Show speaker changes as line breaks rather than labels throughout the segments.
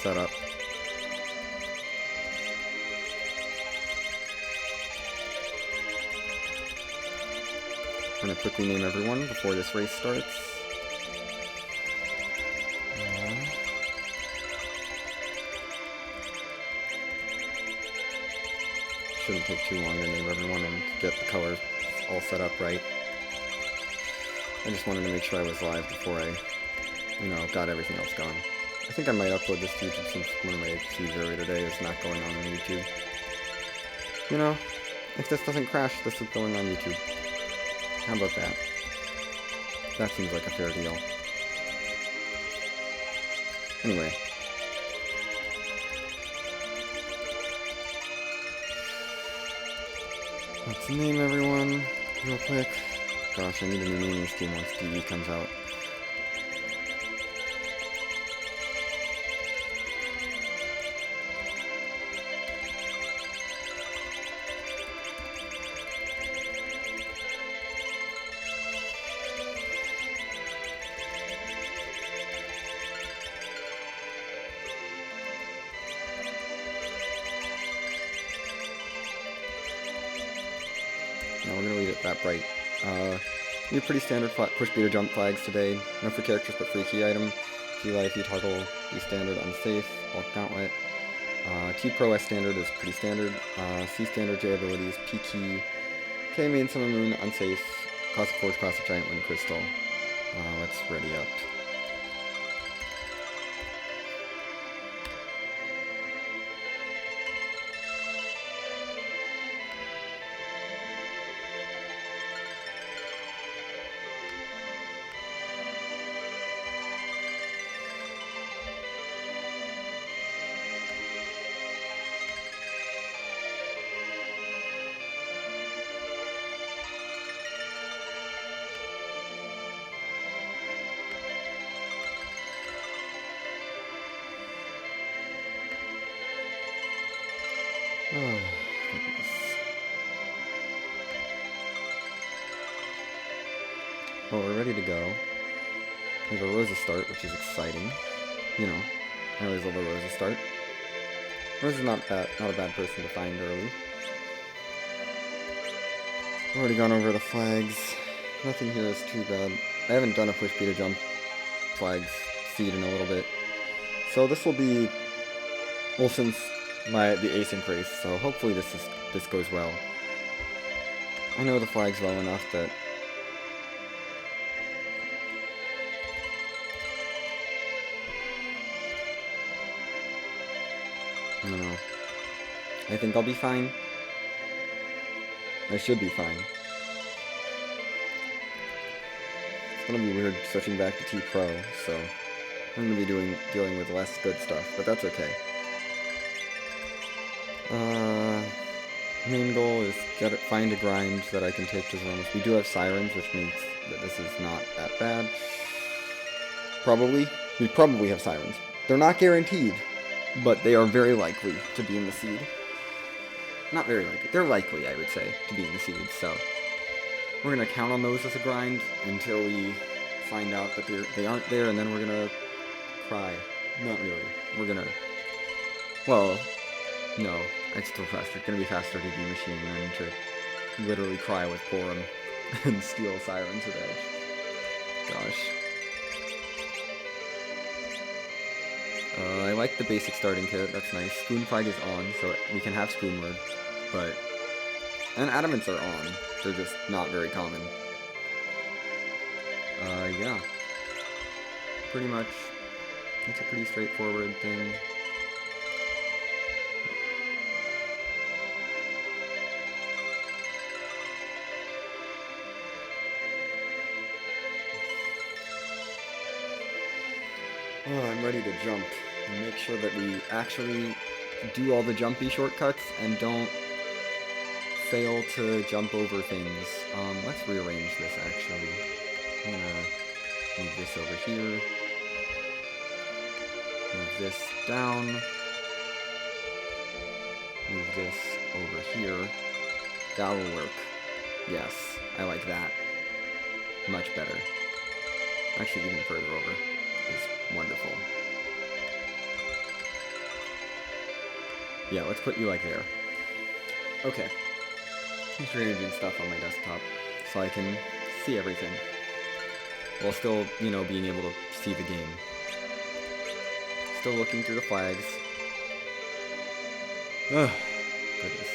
set up. I'm gonna quickly name everyone before this race starts. Shouldn't take too long to name everyone and get the colors all set up right. I just wanted to make sure I was live before I, got everything else going. I think I might upload this to YouTube since one of my feeds earlier today is not going on YouTube. If this doesn't crash, this is going on YouTube. How about that? That seems like a fair deal. Anyway. Let's name everyone real quick. Gosh, I need a new naming scheme once DE comes out. No, we're gonna leave it that bright. New pretty standard push B to jump flags today. No free characters but free key item. G life, E toggle, B standard, unsafe, bulk gauntlet. T pro S standard is pretty standard. C standard, J abilities, P key, K main summer moon, unsafe. Classic forge, classic giant wind crystal. Let's ready up. Oh, goodness. Well, we're ready to go. We have a Rosa start, which is exciting. I always love a Rosa start. Rosa's not a bad person to find early. I've already gone over the flags. Nothing here is too bad. I haven't done a push B to jump flags seed in a little bit. So this will be, well, since the async race, so hopefully this goes well. I know the flags well enough that I don't know. I think I'll be fine. I should be fine. It's gonna be weird switching back to T Pro, so I'm gonna be dealing with less good stuff, but that's okay. Main goal is find a grind that I can take to zones. We do have sirens, which means that this is not that bad. We probably have sirens. They're not guaranteed, but they are very likely to be in the seed. Not very likely. They're likely, I would say, to be in the seed, so we're gonna count on those as a grind until we find out that they aren't there, and then we're gonna cry. Not really. We're gonna, well, no, it's still faster. It's gonna be faster to do machine than to literally cry with Porum and steal Sirens with Edge. Gosh. I like the basic starting kit, that's nice. Spoon Flag is on, so we can have Spoon Word, and Adamants are on, they're just not very common. Yeah. Pretty much, it's a pretty straightforward thing. Oh, I'm ready to jump and make sure that we actually do all the jumpy shortcuts and don't fail to jump over things. Let's rearrange this actually. I'm gonna move this over here. Move this down. Move this over here. That will work. Yes, I like that. Much better. Actually, even further over is wonderful. Yeah, let's put you like there. Okay. Just rearranging stuff on my desktop so I can see everything. While still, you know, being able to see the game. Still looking through the flags. Ugh. Goodness.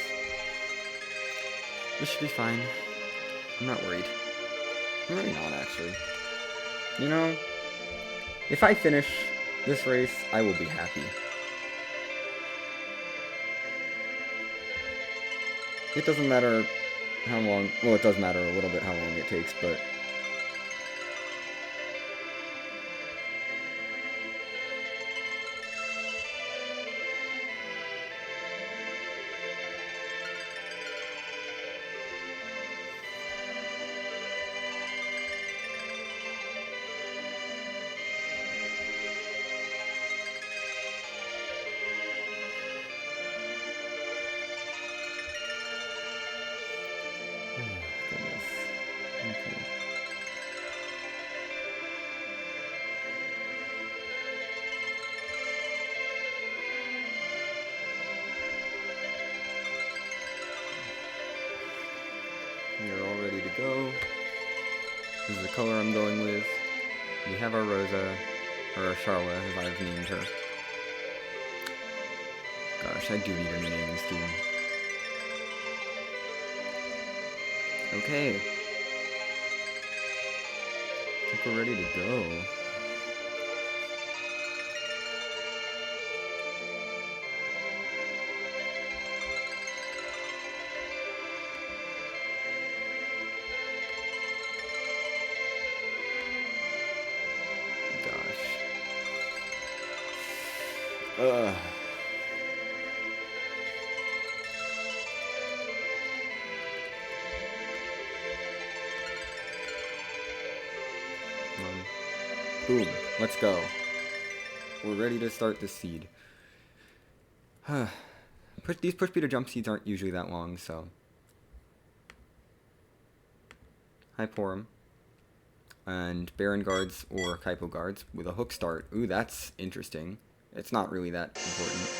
This should be fine. I'm not worried. I'm really not, actually. You know, if I finish this race, I will be happy. It doesn't matter how long... Well, it does matter a little bit how long it takes, but... Goodness. Okay. We're all ready to go. This is the color I'm going with. We have our Rosa, or our Charla, as I've named her. Gosh, I do need a new naming scheme. Okay. I think we're ready to go. Gosh. Ugh. Boom. Let's go. We're ready to start this seed. These push beater jump seeds aren't usually that long, so... Hyporum. And Baron guards or Kaipo guards with a hook start. Ooh, that's interesting. It's not really that important.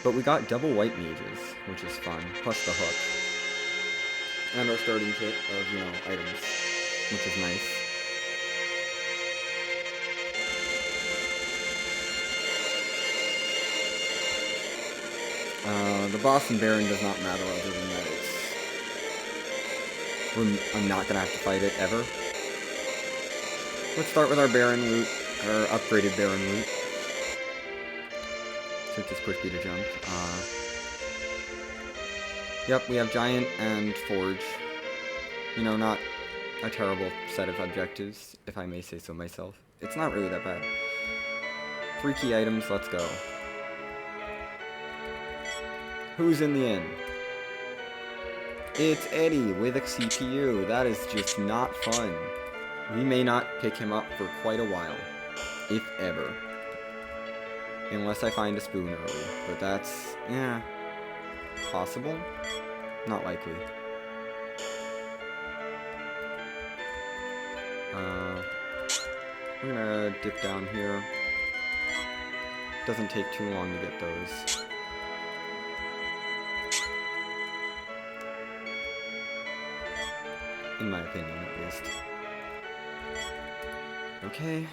But we got double white mages, which is fun. Plus the hook. And our starting kit of, you know, items. Which is nice. The boss and Baron does not matter other than that I'm not gonna have to fight it ever. Let's start with our Baron loot, our upgraded Baron loot. Since it's push beater jump. Yep, we have Giant and Forge. You know, not a terrible set of objectives, if I may say so myself. It's not really that bad. 3 key items, let's go. Who's in the inn? It's Eddie with a CPU. That is just not fun. We may not pick him up for quite a while. If ever. Unless I find a spoon early. But that's, yeah, possible? Not likely. We're gonna dip down here. Doesn't take too long to get those. In my opinion, at least. Okay.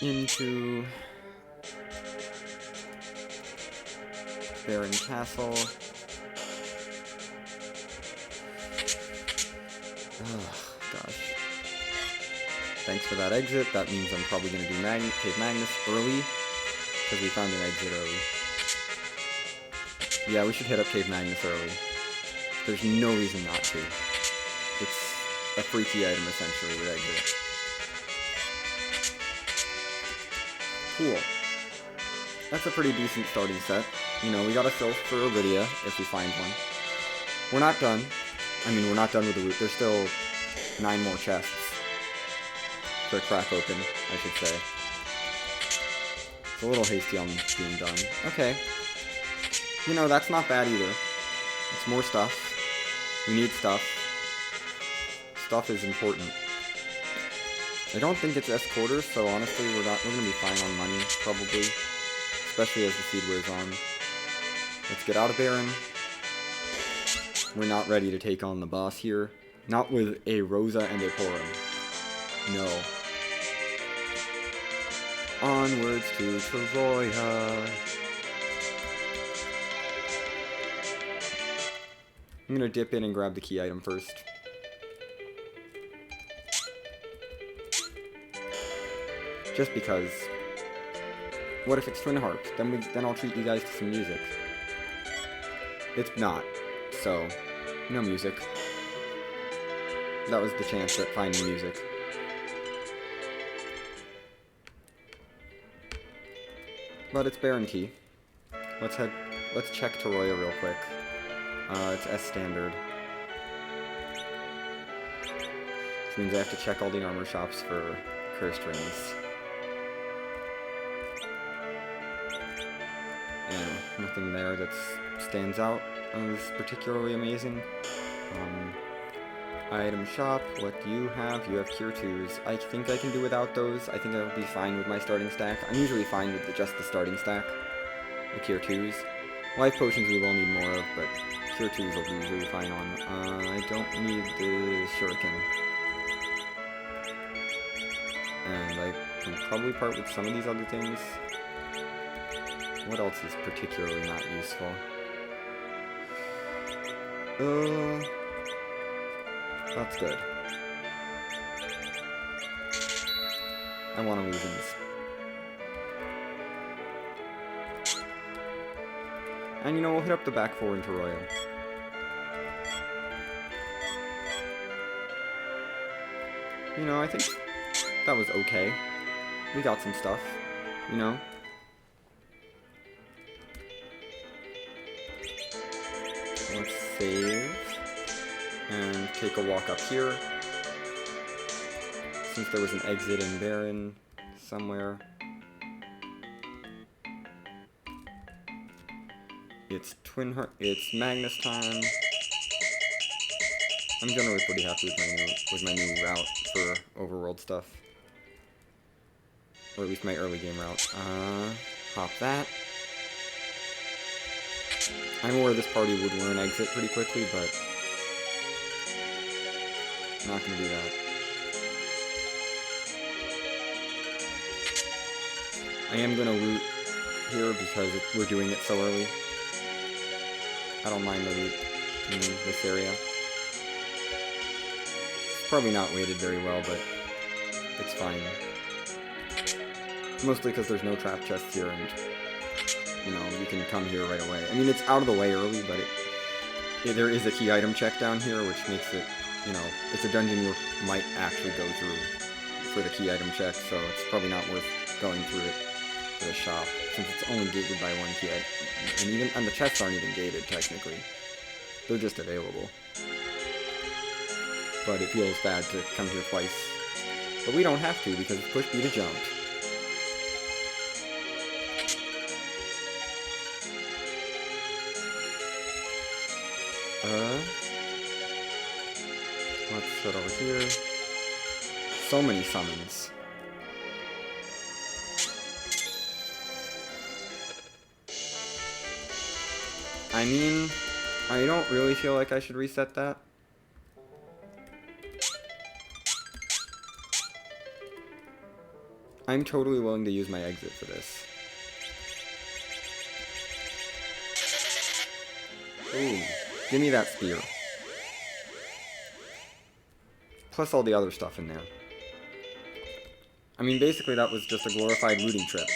Into Baron Castle. Oh, gosh. Thanks for that exit. That means I'm probably going to do Cave Magnus early, because we found an exit early. Yeah, we should hit up Cave Magnus early. There's no reason not to. It's a free key item, essentially, with exit. Cool. That's a pretty decent starting set. You know, we got a Sylph for Lydia, if we find one. We're not done. I mean, we're not done with the loot. There's still 9 more chests to crack open, I should say. It's a little hasty on being done. Okay. You know, that's not bad either. It's more stuff. We need stuff. Stuff is important. I don't think it's S quarters, so honestly, we're gonna be fine on money, probably. especially as the seed wears on. Let's get out of Baron. We're not ready to take on the boss here. Not with a Rosa and a Porum. No. Onwards to Troya. I'm gonna dip in and grab the key item first. Just because. What if it's Twin Harps? Then I'll treat you guys to some music. It's not. So, no music. That was the chance at finding music. But it's Baron Key. Let's check Toroya real quick. It's S standard. Which means I have to check all the armor shops for cursed rings. And nothing there that stands out as particularly amazing. Item shop, what do you have? You have Cure 2s. I think I can do without those. I think I'll be fine with my starting stack. I'm usually fine with just the starting stack. The Cure 2s. Life Potions we will need more of, but Cure 2s will be usually fine on. I don't need the Shuriken. And I can probably part with some of these other things. What else is particularly not useful? That's good. I want illusions. And you know, we'll hit up the back four in Toroya. You know, I think that was okay. We got some stuff, you know? Let's save. And take a walk up here. Since there was an exit in Baron somewhere. It's it's Magnus time. I'm generally pretty happy with my new route for overworld stuff. Or at least my early game route. Hop that. I'm aware this party would learn exit pretty quickly, but not gonna do that. I am gonna loot here because we're doing it so early. I don't mind the loot in this area. It's probably not weighted very well, but it's fine. Mostly because there's no trap chests here, and you know, you can come here right away. I mean, it's out of the way early, but there is a key item check down here, which makes it, you know, it's a dungeon you might actually go through for the key item check, so it's probably not worth going through it for the shop, since it's only gated by one key item. And the chests aren't even gated, technically. They're just available. But it feels bad to come here twice. But we don't have to, because it's push B to jump. Let's head over here. So many summons. I mean, I don't really feel like I should reset that. I'm totally willing to use my exit for this. Ooh, give me that spear. Plus all the other stuff in there. I mean, basically that was just a glorified looting trip.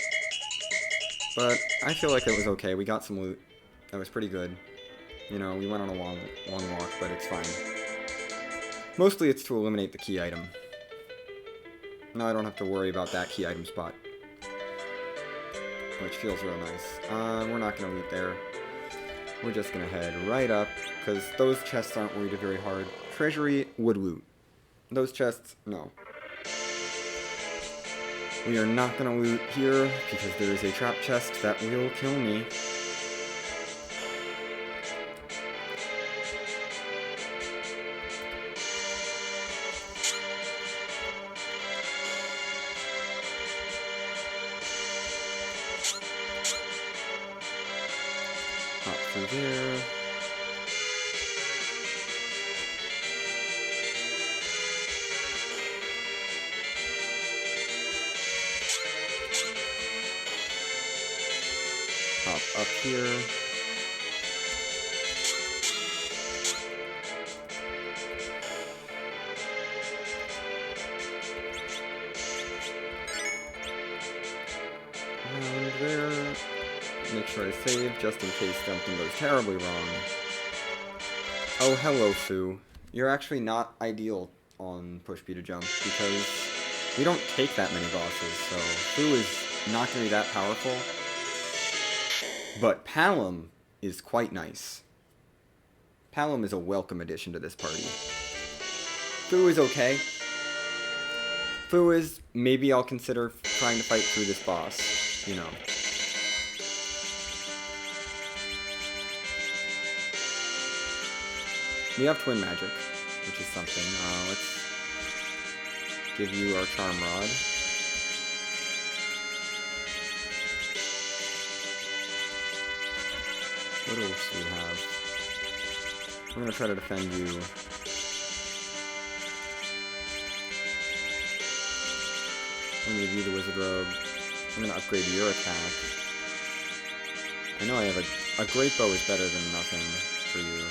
But I feel like it was okay. We got some loot. That was pretty good. You know, we went on a long walk, but it's fine. Mostly it's to eliminate the key item. Now I don't have to worry about that key item spot. Which feels real nice. We're not going to loot there. We're just going to head right up, because those chests aren't weighted very hard. Treasury would loot. Those chests, no. We are not going to loot here, because there is a trap chest that will kill me. through there. Hop up here. Around there. Make sure I save just in case something goes terribly wrong. Oh, hello, Fu. You're actually not ideal on push B to jump because we don't take that many bosses, so Fu is not going to be that powerful. But Palom is quite nice. Palom is a welcome addition to this party. Fu is okay. Fu is, maybe I'll consider trying to fight through this boss, you know. We have twin magic, which is something. Let's give you our charm rod. What else do we have? We're gonna try to defend you. I'm gonna give you the wizard robe. I'm gonna upgrade your attack. I know I have a great bow is better than nothing for you.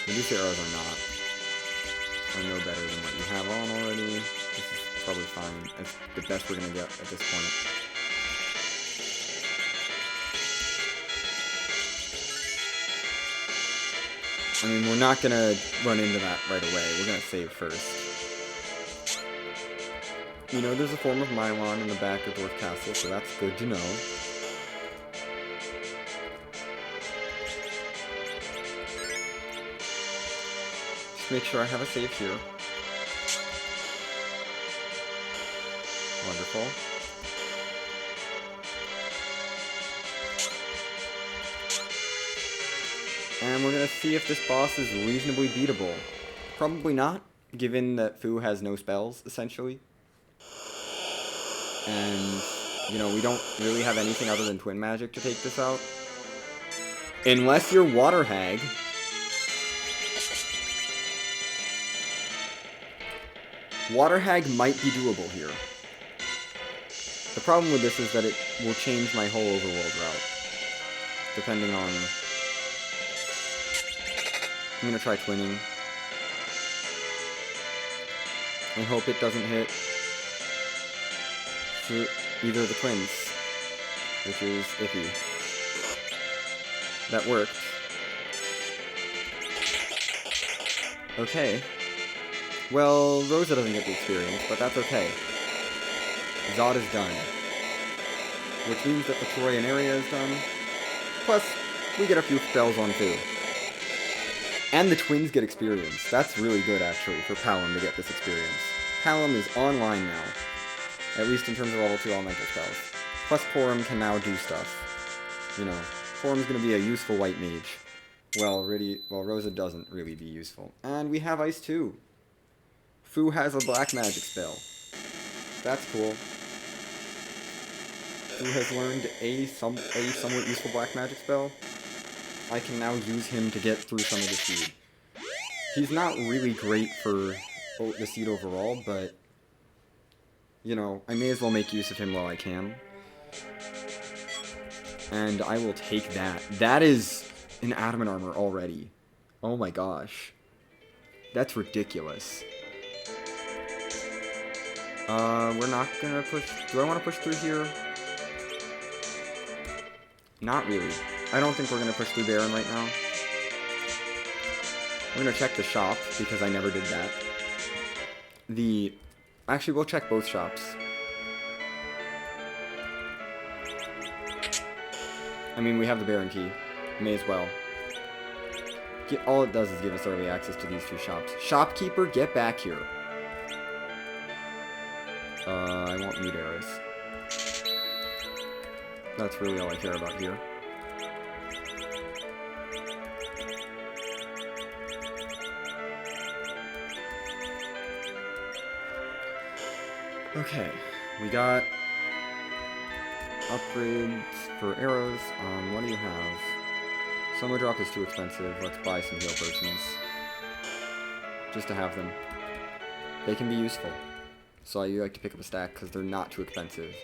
Medusa arrows are no better than what you have on already. This is probably fine. It's the best we're gonna get at this point. I mean, we're not gonna run into that right away. We're gonna save first. You know, there's a form of Mylon in the back of Dwarf Castle, so that's good to know. Make sure I have a save here. Wonderful. And we're gonna see if this boss is reasonably beatable. Probably not, given that Fu has no spells, essentially. And, you know, we don't really have anything other than twin magic to take this out. Unless you're Water Hag. Water Hag might be doable here. The problem with this is that it will change my whole overworld route. Depending on... I'm gonna try twinning. I hope it doesn't hit through either of the twins, which is iffy. That worked. Okay. Well, Rosa doesn't get the experience, but that's okay. Zod is done. Which means that the Troyan area is done. Plus, we get a few spells on too. And the twins get experience. That's really good, actually, for Palom to get this experience. Palom is online now. At least in terms of level 2 elemental spells. Plus, Porum can now do stuff. You know, Porum's gonna be a useful white mage. Well, Rosa doesn't really be useful. And we have Ice too. Fu has a black magic spell. That's cool. Fu has learned a somewhat useful black magic spell. I can now use him to get through some of the seed. He's not really great for the seed overall, but, you know, I may as well make use of him while I can. And I will take that. That is an adamant armor already. Oh my gosh. That's ridiculous. We're not gonna push... Do I want to push through here? Not really. I don't think we're gonna push through Baron right now. We're gonna check the shop, because I never did that. Actually, we'll check both shops. I mean, we have the Baron key. May as well. All it does is give us early access to these two shops. Shopkeeper, get back here. I want mute arrows. That's really all I care about here. Okay, we got upgrades for arrows. What do you have? Summer Drop is too expensive. Let's buy some heal potions. Just to have them. They can be useful. So I like to pick up a stack because they're not too expensive.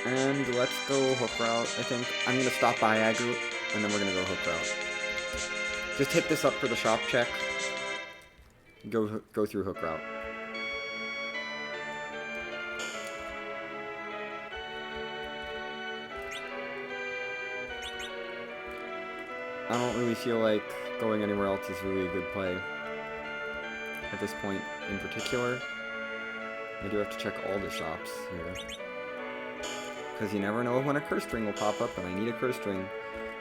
And let's go hook route, I think. I'm going to stop by aggro, and then we're going to go hook route. Just hit this up for the shop check. Go through hook route. I don't really feel like going anywhere else is really a good play at this point in particular. I do have to check all the shops here, because you never know when a curse string will pop up, and I need a curse string.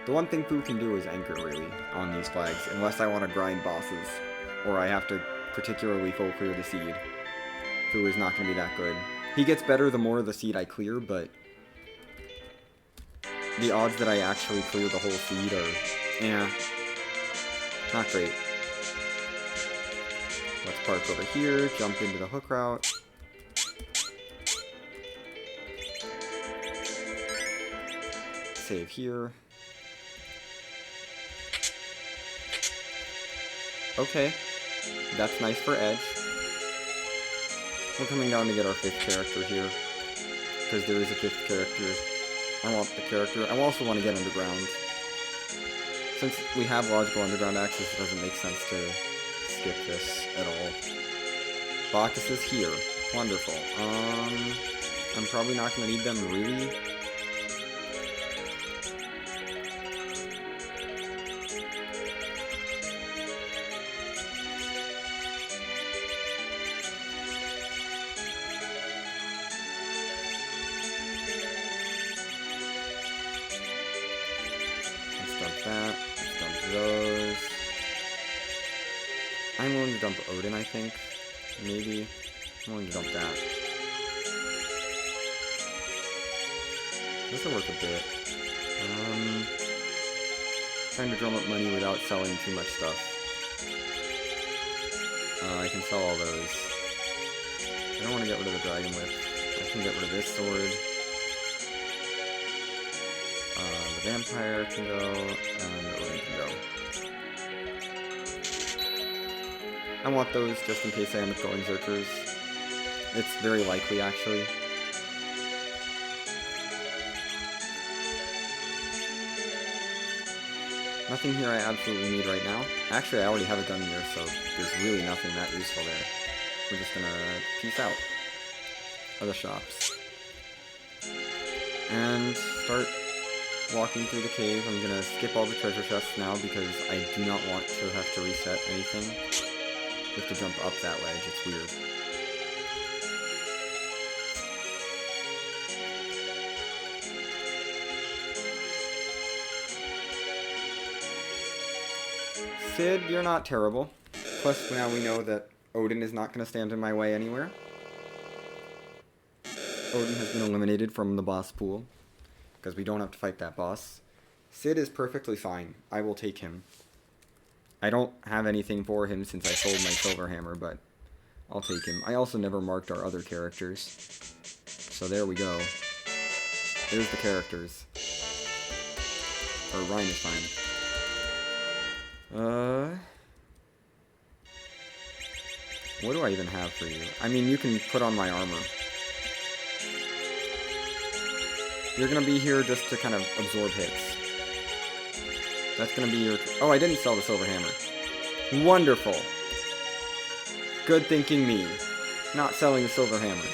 The one thing Fu can do is anchor, really, on these flags, unless I want to grind bosses, or I have to particularly full clear the seed. Fu is not going to be that good. He gets better the more of the seed I clear, but the odds that I actually clear the whole seed are, not great. Let's park over here, jump into the hook route. Save here. Okay, that's nice for edge. We're coming down to get our 5th character here, because there is a 5th character. I want the character. I also want to get underground. Since we have logical underground access, it doesn't make sense to skip this at all. Bacchus is here. Wonderful. I'm probably not going to need them, really. That. Let's dump those. I'm willing to dump Odin, I think. Maybe. I'm willing to dump that. This will work a bit. Trying to drum up money without selling too much stuff. I can sell all those. I don't want to get rid of the Dragon Whip. I can get rid of this sword. Vampire can go, and Odin can go. I want those just in case I end up going Zerkers. It's very likely, actually. Nothing here I absolutely need right now. Actually, I already have a gun here, so there's really nothing that useful there. We're just gonna peace out of the shops. And start walking through the cave. I'm gonna skip all the treasure chests now because I do not want to have to reset anything. You have to jump up that ledge, it's weird. Sid, you're not terrible. Plus, now we know that Odin is not gonna stand in my way anywhere. Odin has been eliminated from the boss pool, because we don't have to fight that boss. Sid is perfectly fine. I will take him. I don't have anything for him since I sold my silver hammer, but I'll take him. I also never marked our other characters. So there we go. There's the characters. Or Ryan is fine. What do I even have for you? I mean, you can put on my armor. You're gonna be here just to kind of absorb hits. That's gonna be your... Oh, I didn't sell the silver hammer. Wonderful. Good thinking me. Not selling the silver hammer.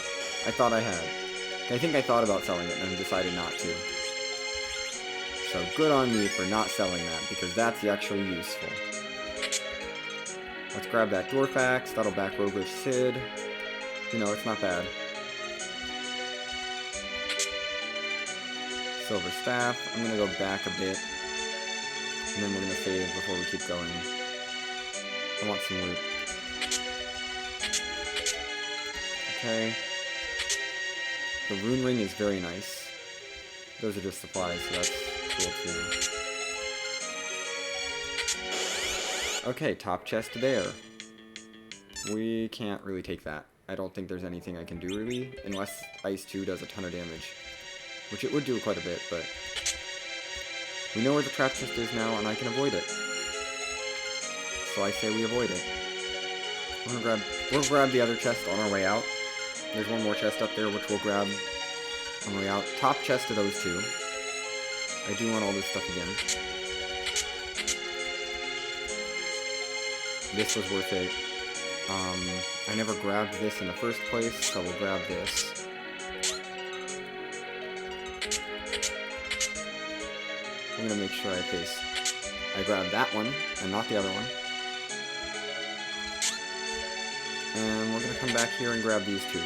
I thought I had. I think I thought about selling it and decided not to. So good on me for not selling that, because that's actually useful. Let's grab that Dwarf Axe. That'll back Roguish Sid. You know, it's not bad. Silver Staff. I'm gonna go back a bit. And then we're gonna save before we keep going. I want some loot. Okay. The Rune Ring is very nice. Those are just supplies, so that's cool too. Okay, top chest there. We can't really take that. I don't think there's anything I can do really, unless Ice 2 does a ton of damage. which it would do quite a bit, but we know where the trap chest is now, and I can avoid it. So I say we avoid it. We'll grab the other chest on our way out. There's one more chest up there, which we'll grab on the way out. Top chest of those two. I do want all this stuff again. This was worth it. I never grabbed this in the first place, so we'll grab this. I'm gonna make sure I grab that one, and not the other one. And we're gonna come back here and grab these two.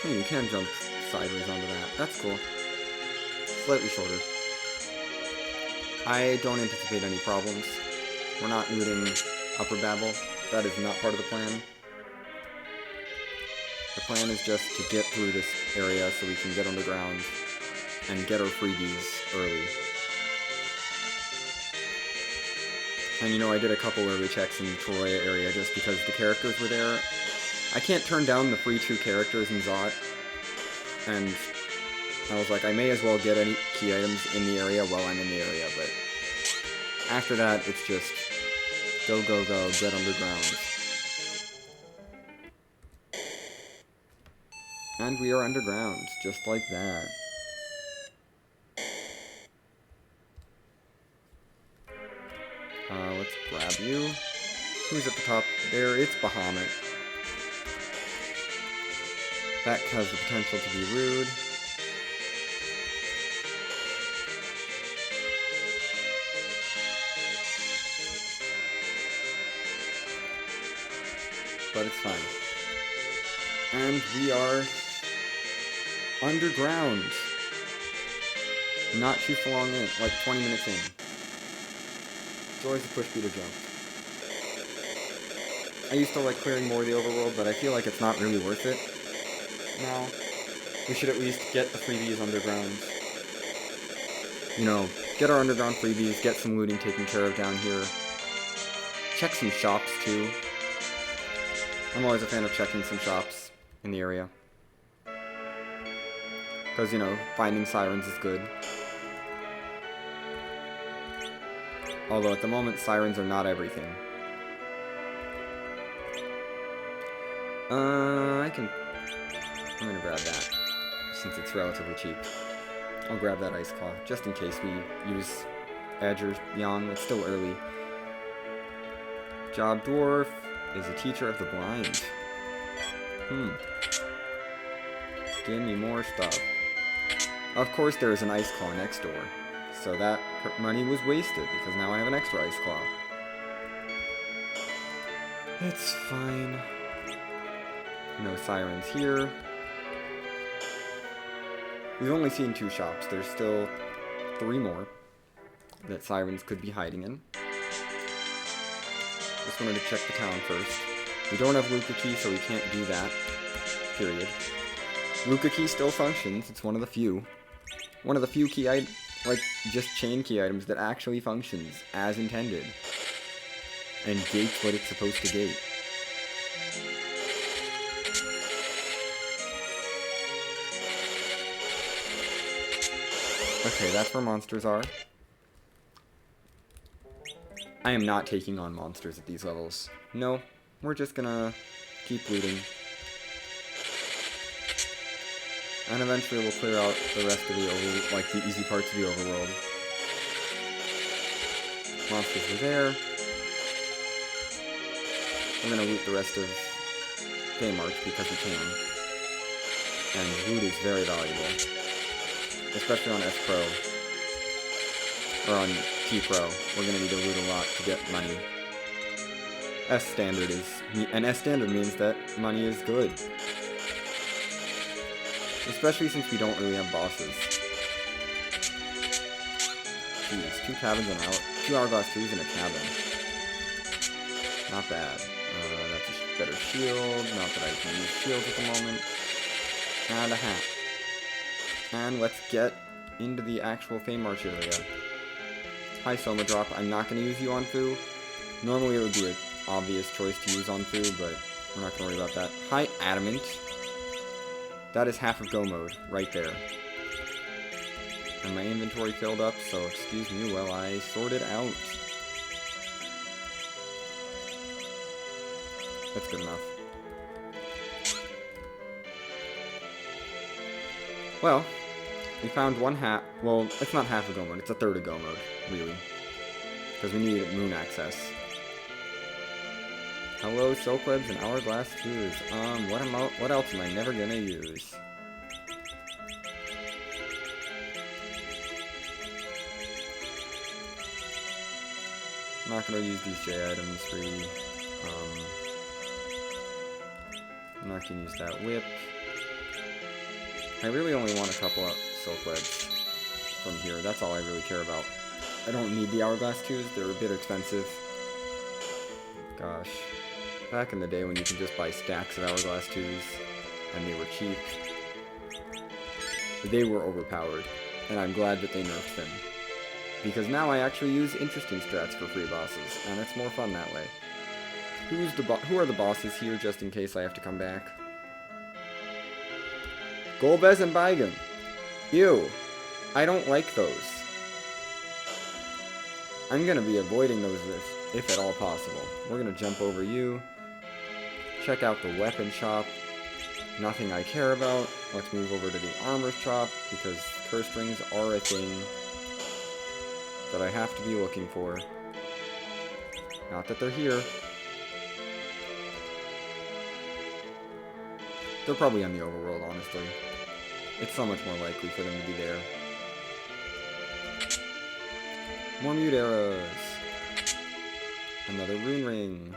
Hey, you can jump sideways onto that. That's cool. Slightly shorter. I don't anticipate any problems. We're not looting Upper Babel. That is not part of the plan. The plan is just to get through this area so we can get underground and get our freebies early. And you know, I did a couple early checks in the Troy area just because the characters were there. I can't turn down the free 2 characters in Zot, and I was like, I may as well get any key items in the area while I'm in the area, but after that, it's just go, go, go, get underground. And we are underground, just like that. Let's grab you. Who's at the top there? It's Bahamut. That has the potential to be rude. But it's fine. And we are underground. Not too long in, like 20 minutes in. It's always a push B to jump. I used to like clearing more of the overworld, but I feel like it's not really worth it now. We should at least get the freebies underground. You know, get our underground freebies, get some looting taken care of down here. Check some shops too. I'm always a fan of checking some shops in the area. Because, you know, finding sirens is good. Although at the moment, sirens are not everything. I'm gonna grab that, since it's relatively cheap. I'll grab that Ice Claw, just in case we use Badger Young. It's still early. Job Dwarf is a teacher of the blind. Give me more stuff. Of course there is an Ice Claw next door, so that money was wasted, because now I have an extra Ice Claw. It's fine. No sirens here. We've only seen 2 shops. There's still 3 more that sirens could be hiding in. Just wanted to check the town first. We don't have Luca Key, so we can't do that. Period. Luca Key still functions. It's one of the few. One of the few key items, like, just chain key items that actually functions as intended. And gates what it's supposed to gate. Okay, that's where monsters are. I am not taking on monsters at these levels. No, we're just gonna keep looting. And eventually we'll clear out the rest of the easy parts of the overworld. Monsters are there. We're gonna loot the rest of Feymarch because we can. And loot is very valuable. Especially on S Pro. Or on T Pro. We're gonna need to loot a lot to get money. S Standard means that money is good. Especially since we don't really have bosses. Jeez, 2 cabins and 2 hourglass trees in a cabin. Not bad. That's a better shield. Not that I can use shields at the moment. And a hat. And let's get into the actual Feymarch area. Hi, Soma Drop. I'm not going to use you on Fu. Normally it would be an obvious choice to use on Fu, but we're not going to worry about that. Hi, Adamant. That is half of Go mode, right there. And my inventory filled up, so excuse me while I sort it out. That's good enough. Well, we found one half. Well, it's not half of Go mode, it's a third of Go mode, really. Because we need moon access. Hello, Silkwebs and Hourglass Fuse. What else am I never gonna use? I'm not gonna use these J items, really. I'm not gonna use that whip. I really only want a couple of Silkwebs from here. That's all I really care about. I don't need the Hourglass 2s. They're a bit expensive. Gosh. Back in the day when you could just buy stacks of Hourglass 2s and they were cheap, they were overpowered. And I'm glad that they nerfed them. Because now I actually use interesting strats for free bosses, and it's more fun that way. Who are the bosses here, just in case I have to come back? Golbez and Baigon. Ew. I don't like those. I'm gonna be avoiding those if at all possible. We're gonna jump over you. Check out the weapon shop. Nothing I care about. Let's move over to the armor shop, because cursed rings are a thing that I have to be looking for. Not that they're here. They're probably on the overworld, honestly. It's so much more likely for them to be there. More mute arrows. Another rune ring.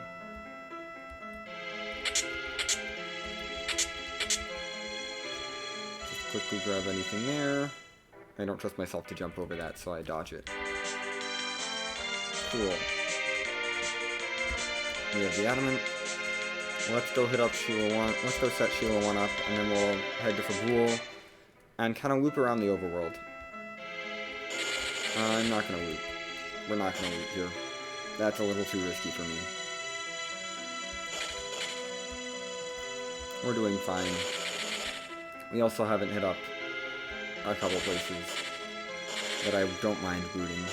Just quickly grab anything there. I don't trust myself to jump over that, so I dodge it. Cool. We have the adamant. Let's go hit up Sheila 1. Let's go set Sheila 1 up, and then we'll head to Fabul and kind of loop around the overworld. I'm not gonna loop. We're not gonna loop here. That's a little too risky for me. We're doing fine. We also haven't hit up a couple places that I don't mind looting.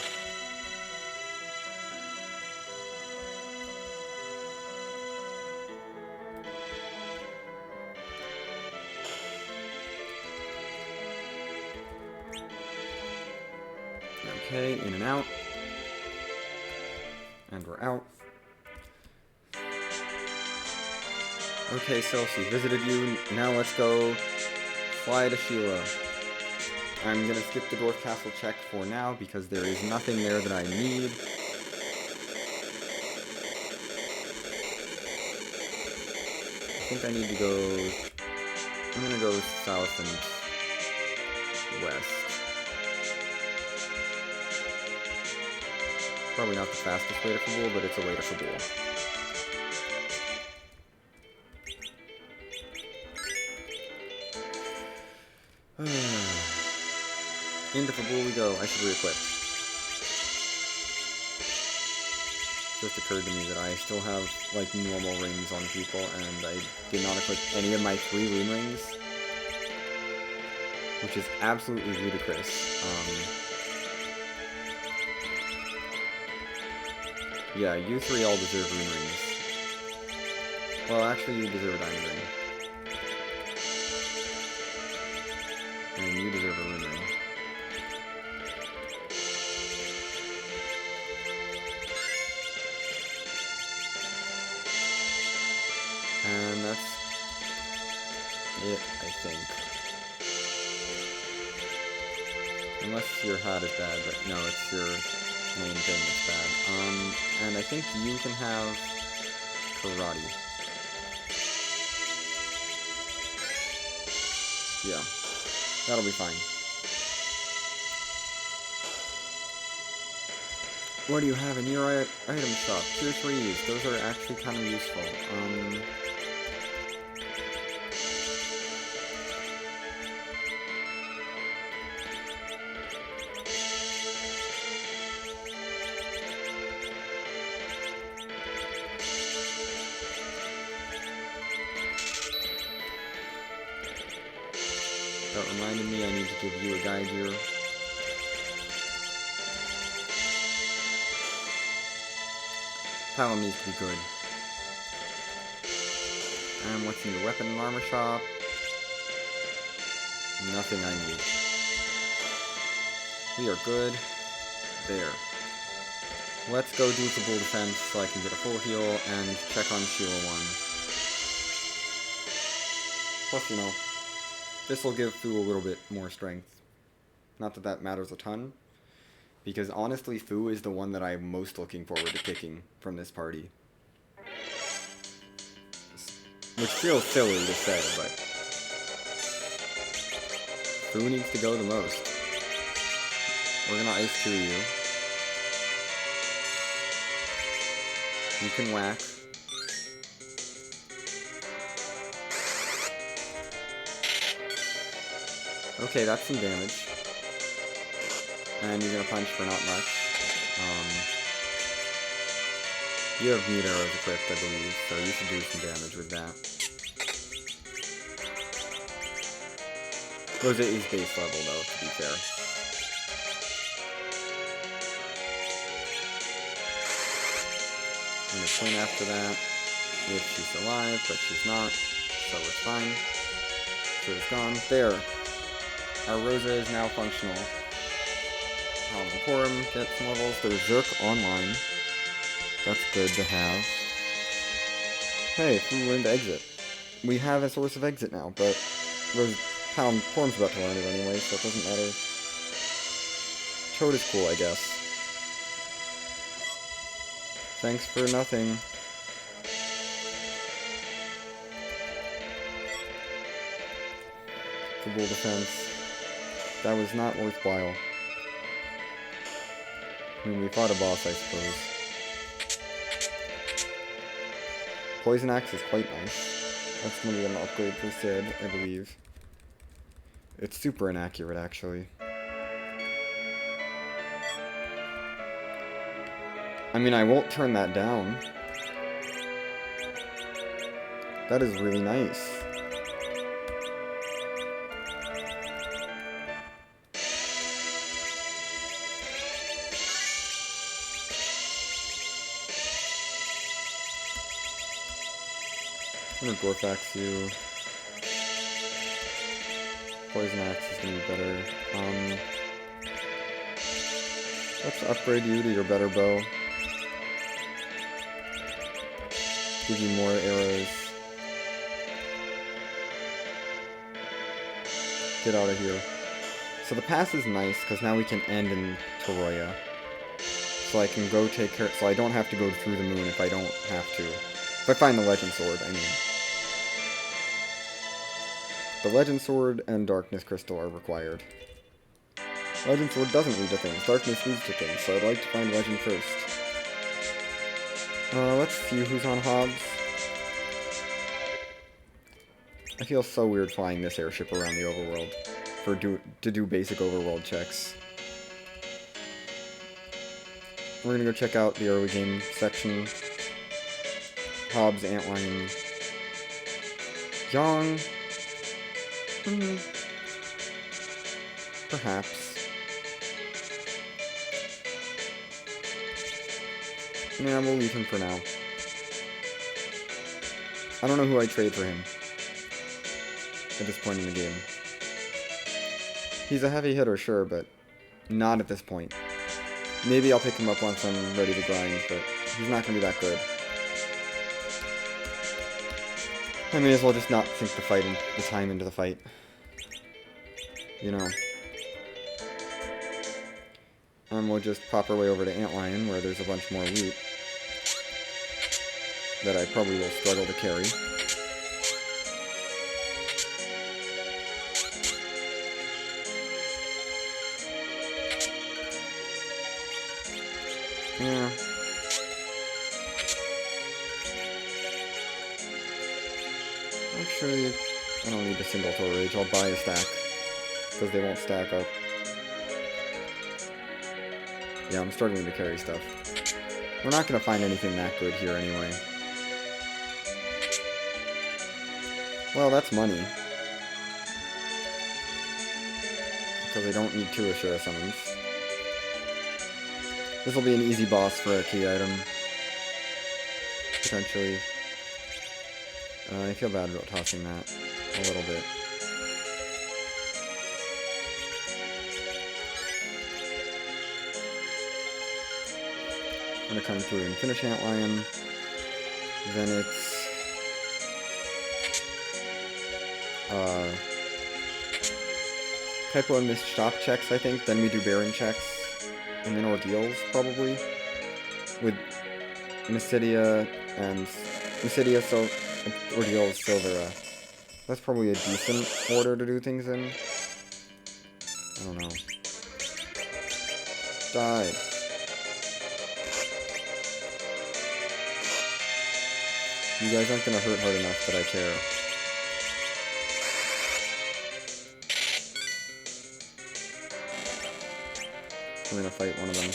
Okay, in and out. And we're out. Okay, Celsi, visited you. Now let's go fly to Sheila. I'm gonna skip the Dwarf Castle check for now because there is nothing there that I need. I think I need to go... I'm gonna go south and west. Probably not the fastest way to Fabul, but it's a way to Fabul. Into Fabul we go. I should re-equip. Just occurred to me that I still have, like, normal rings on people, and I did not equip any of my 3 rune rings. Which is absolutely ludicrous. Yeah, you 3 all deserve rune rings. Well, actually, you deserve a diamond ring. And you deserve a rune ring. And that's it, I think. Unless your hat is bad, but no, it's your main thing that's bad. And I think you can have karate. Yeah, that'll be fine. What do you have in your item shop? Tier 3s, those are actually kind of useful. reminded me I need to give you a guide here. Palom needs to be good. And what's in the weapon and armor shop? Nothing I need. We are good. There. Let's go do full defense so I can get a full heal and check on Sheila 1. Plus, you know, this will give Fu a little bit more strength. Not that that matters a ton, because honestly, Fu is the one that I'm most looking forward to kicking from this party. Which feels silly to say, but Fu needs to go the most. We're gonna Ice 2 you. You can whack. Okay, that's some damage. And you're gonna punch for not much. You have mute arrows equipped, I believe, so you should do some damage with that. Rosa is base level, though, to be fair. I'm gonna swing after that, if she's alive, but she's not, so it's fine. So it's gone. There. Our Rosa is now functional. Porum, get some levels. There's Zerk online. That's good to have. Hey, we learned to exit. We have a source of exit now, but Porum's about to learn it anyway, so it doesn't matter. Toad is cool, I guess. Thanks for nothing. Full defense. That was not worthwhile. I mean, we fought a boss, I suppose. Poison Axe is quite nice. That's going to be an upgrade for Sid, I believe. It's super inaccurate, actually. I mean, I won't turn that down. That is really nice. I'm gonna Gorfax you. Poison Axe is gonna be better. Let's upgrade you to your better bow. Give you more arrows. Get out of here. So the pass is nice, because now we can end in Toroya. So I can go take care, so I don't have to go through the moon if I don't have to. If I find the Legend Sword, I mean. The Legend Sword and Darkness Crystal are required. Legend Sword doesn't lead to things. Darkness leads to things, so I'd like to find Legend first. Let's see who's on Hobbs. I feel so weird flying this airship around the overworld to do basic overworld checks. We're gonna go check out the early game section. Hobbs, Antlion, Yang. Perhaps. Yeah, we'll leave him for now. I don't know who I'd trade for him at this point in the game. He's a heavy hitter, sure, but not at this point. Maybe I'll pick him up once I'm ready to grind, but he's not going to be that good. I may as well just not sink the time into the fight. You know. And we'll just pop our way over to Antlion, where there's a bunch more loot that I probably will struggle to carry. Yeah. Actually, I don't need a single Tor Rage. I'll buy a stack, because they won't stack up. Yeah, I'm struggling to carry stuff. We're not going to find anything that good here anyway. Well, that's money. because I don't need 2 Ashura summons. This will be an easy boss for a key item. Potentially. I feel bad about tossing that a little bit. I'm gonna come through and finish Antlion. Then it's Typo and Mist shop checks, I think. Then we do Baron checks. And then Ordeals, probably. With Mysidia and so Ordeals, Silvera. That's probably a decent order to do things in. I don't know. Die. You guys aren't gonna hurt hard enough that I care. I'm gonna fight one of them.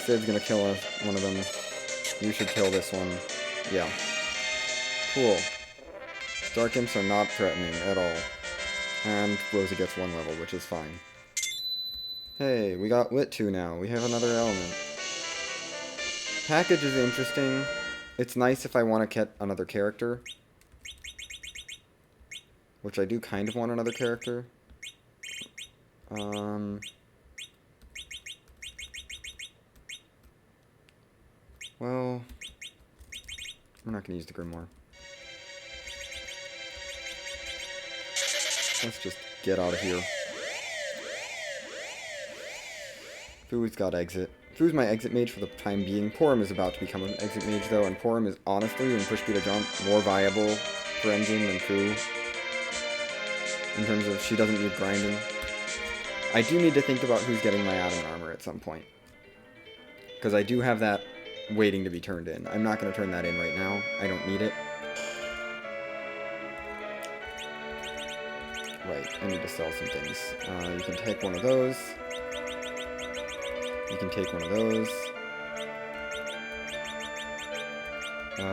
Sid's gonna kill one of them. You should kill this one. Yeah. Cool. Dark Imps are not threatening at all. And Rosa gets 1 level, which is fine. Hey, we got Lit 2 now. We have another element. Package is interesting. It's nice if I want to get another character. Which I do kind of want another character. Well, we're not going to use the Grimoire. Let's just get out of here. Fu's got exit. Fu's my exit mage for the time being. Porum is about to become an exit mage though, and Porum is honestly, in push speed to jump, more viable for endgame than Fu. In terms of she doesn't need grinding. I do need to think about who's getting my Adamant armor at some point. Because I do have that waiting to be turned in. I'm not going to turn that in right now. I don't need it. Right, I need to sell some things. You can take one of those. You can take one of those. You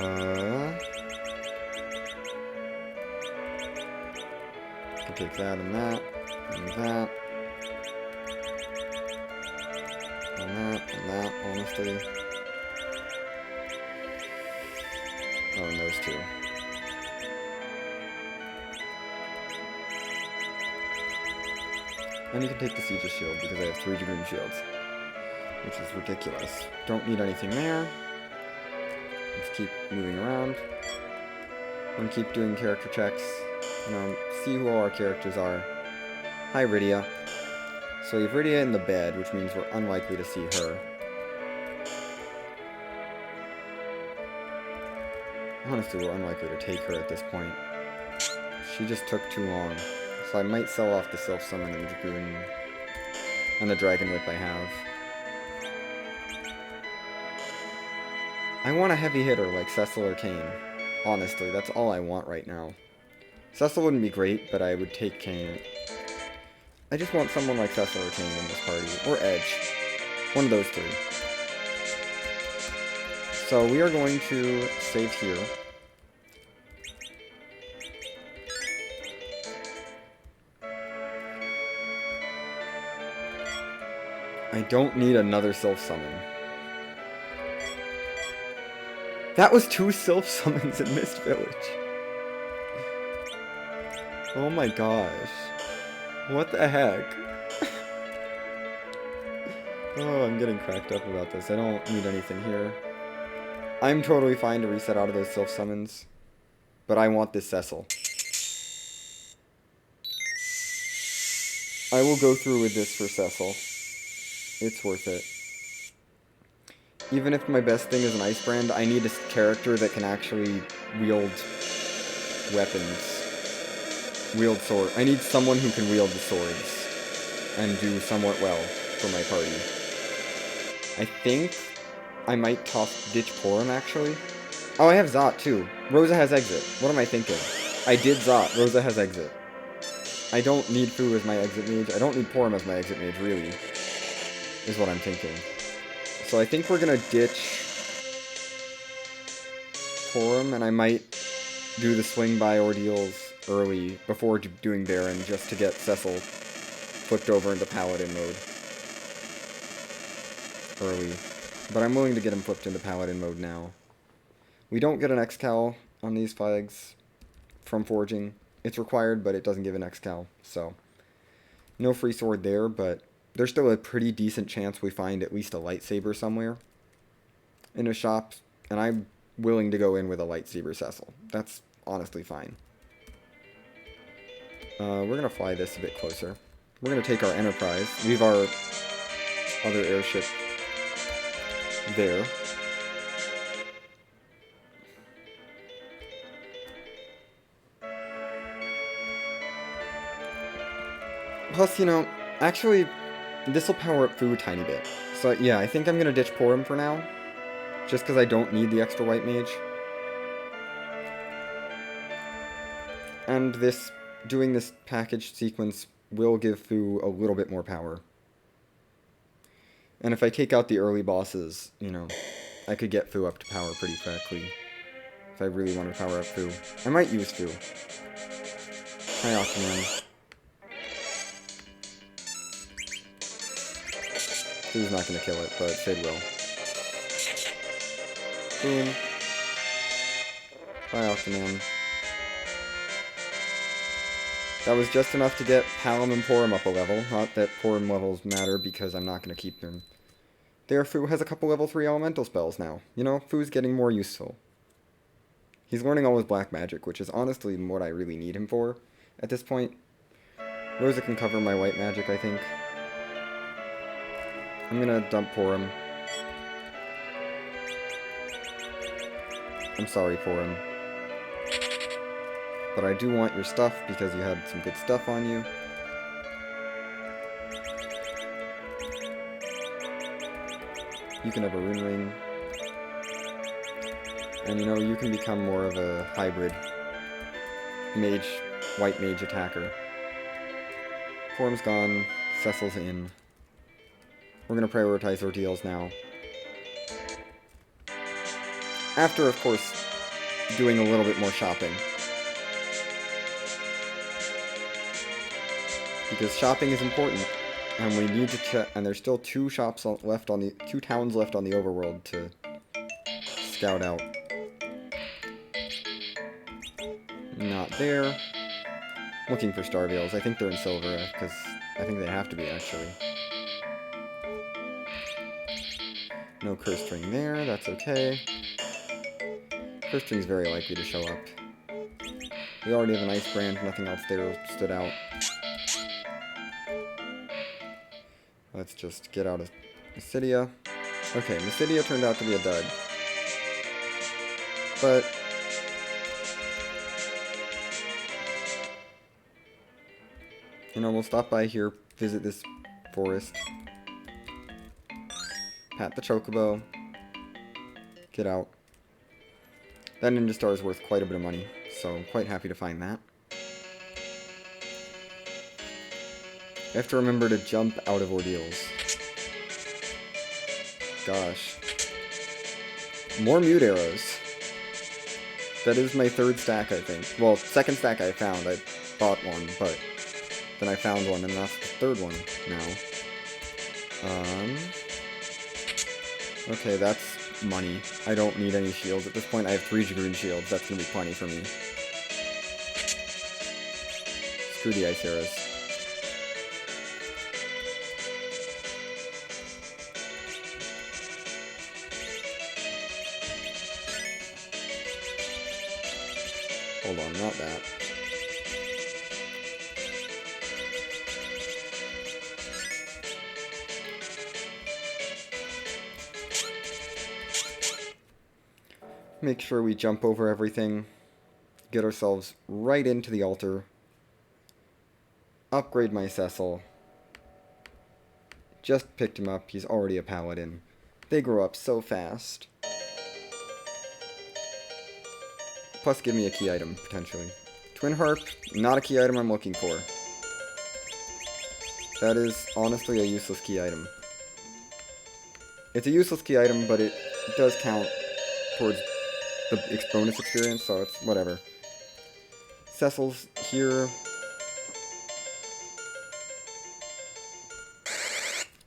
can take that and that, and that. And that, honestly. Oh, and those 2. And you can take the Siege's shield, because I have 3 Dragoon shields. Which is ridiculous. Don't need anything there. Let's keep moving around. I'm gonna keep doing character checks. See who all our characters are. Hi, Rydia. So we have Rydia in the bed, which means we're unlikely to see her. Honestly, we're unlikely to take her at this point. She just took too long. So I might sell off the Self-Summon and the Dragoon and the Dragon Whip I have. I want a heavy hitter like Cecil or Kane. Honestly, that's all I want right now. Cecil wouldn't be great, but I would take Kane. I just want someone like Cecil or Kane in this party. Or Edge. One of those 3. So we are going to save here. I don't need another self-summon. That was 2 self-summons in Mist Village. Oh my gosh. What the heck? Oh, I'm getting cracked up about this. I don't need anything here. I'm totally fine to reset out of those self-summons. But I want this Cecil. I will go through with this for Cecil. It's worth it. Even if my best thing is an Ice Brand, I need a character that can actually wield weapons. Wield sword. I need someone who can wield the swords. And do somewhat well for my party. I think I might ditch Porum, actually. Oh, I have Zot, too. Rosa has exit. What am I thinking? I did Zot. Rosa has exit. I don't need Fu as my exit mage. I don't need Porum as my exit mage, really. Is what I'm thinking. So I think we're gonna ditch Porum, and I might do the swing by Ordeals early before doing Baron, just to get Cecil flipped over into Paladin mode early. But I'm willing to get him flipped into Paladin mode now. We don't get an Excal on these flags from forging. It's required, but it doesn't give an Excal, so no free sword there, but there's still a pretty decent chance we find at least a lightsaber somewhere in a shop, and I'm willing to go in with a lightsaber Cecil. That's honestly fine. We're going to fly this a bit closer. We're going to take our Enterprise, leave our other airship there. Plus, you know, actually, this will power up Fu a tiny bit. So, yeah, I think I'm going to ditch Porum for now. Just because I don't need the extra white mage. And doing this package sequence will give Fu a little bit more power. And if I take out the early bosses, you know, I could get Fu up to power pretty quickly. If I really want to power up Fu. I might use Fu. Hi, Octaman. Fu's not going to kill it, but Sid will. Boom. Hi, Octaman. That was just enough to get Palom and Porum up a level. Not that Porum levels matter, because I'm not going to keep them. There, Fu has a couple level 3 elemental spells now. You know, Fu's getting more useful. He's learning all his black magic, which is honestly what I really need him for at this point. Rosa can cover my white magic, I think. I'm gonna dump Porum. I'm sorry, Porum. But I do want your stuff, because you had some good stuff on you. You can have a rune ring. And you know, you can become more of a hybrid mage, white mage attacker. Porum's gone, Cecil's in. We're going to prioritize our deals now. After, of course, doing a little bit more shopping. Because shopping is important, and we need to check. And there's still two towns left on the overworld to scout out. Not there. Looking for Star Veils. I think they're in Silver, because I think they have to be, actually. No Curse String there, that's okay. Curse String's very likely to show up. We already have an Ice Brand, nothing else there stood out. Let's just get out of Mysidia. Okay, Mysidia turned out to be a dud. But you know, we'll stop by here, visit this forest. Pat the Chocobo. Get out. That Ninja Star is worth quite a bit of money, so I'm quite happy to find that. I have to remember to jump out of ordeals. Gosh. More mute arrows. That is my third stack, I think. Well, second stack I found. I bought one, but then I found one, and that's the third one now. Okay, that's money. I don't need any shields. At this point, I have 3 Jagroon shields. That's gonna be plenty for me. Screw the ice arrows. Hold on, not that. Make sure we jump over everything, get ourselves right into the altar, upgrade my Cecil. Just picked him up, he's already a paladin. They grow up so fast. Plus give me a key item, potentially. Twin Harp, not a key item I'm looking for. That is honestly a useless key item. It's a useless key item, but it does count towards the bonus experience, so it's whatever. Cecil's here.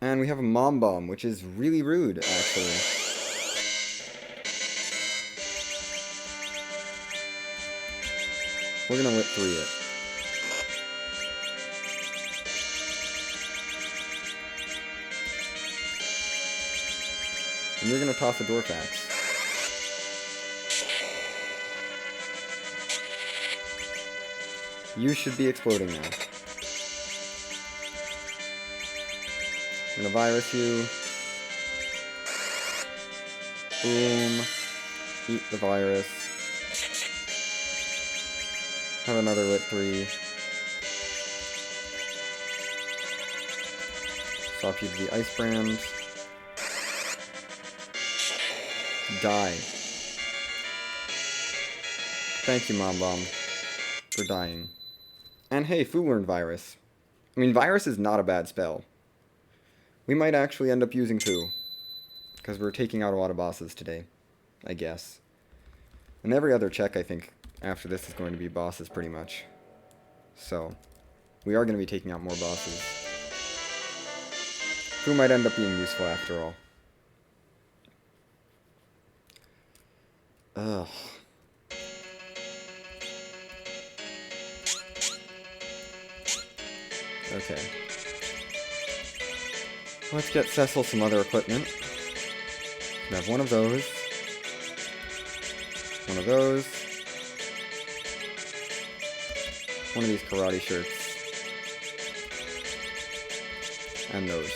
And we have a Mom Bomb, which is really rude, actually. We're gonna Lit 3 it. And you're gonna toss a Dwarf Axe. You should be exploding now. I'm gonna virus you. Boom. Eat the virus. Have another Lit 3. Swap you to the Ice Brand. Die. Thank you, Mom Bomb, for dying. And hey, Fu learned Virus. I mean, Virus is not a bad spell. We might actually end up using Fu, because we're taking out a lot of bosses today, I guess. And every other check, I think, after this is going to be bosses, pretty much. So, we are going to be taking out more bosses. Fu might end up being useful after all. Ugh. Okay. Let's get Cecil some other equipment. We have one of those. One of those. One of these karate shirts. And those.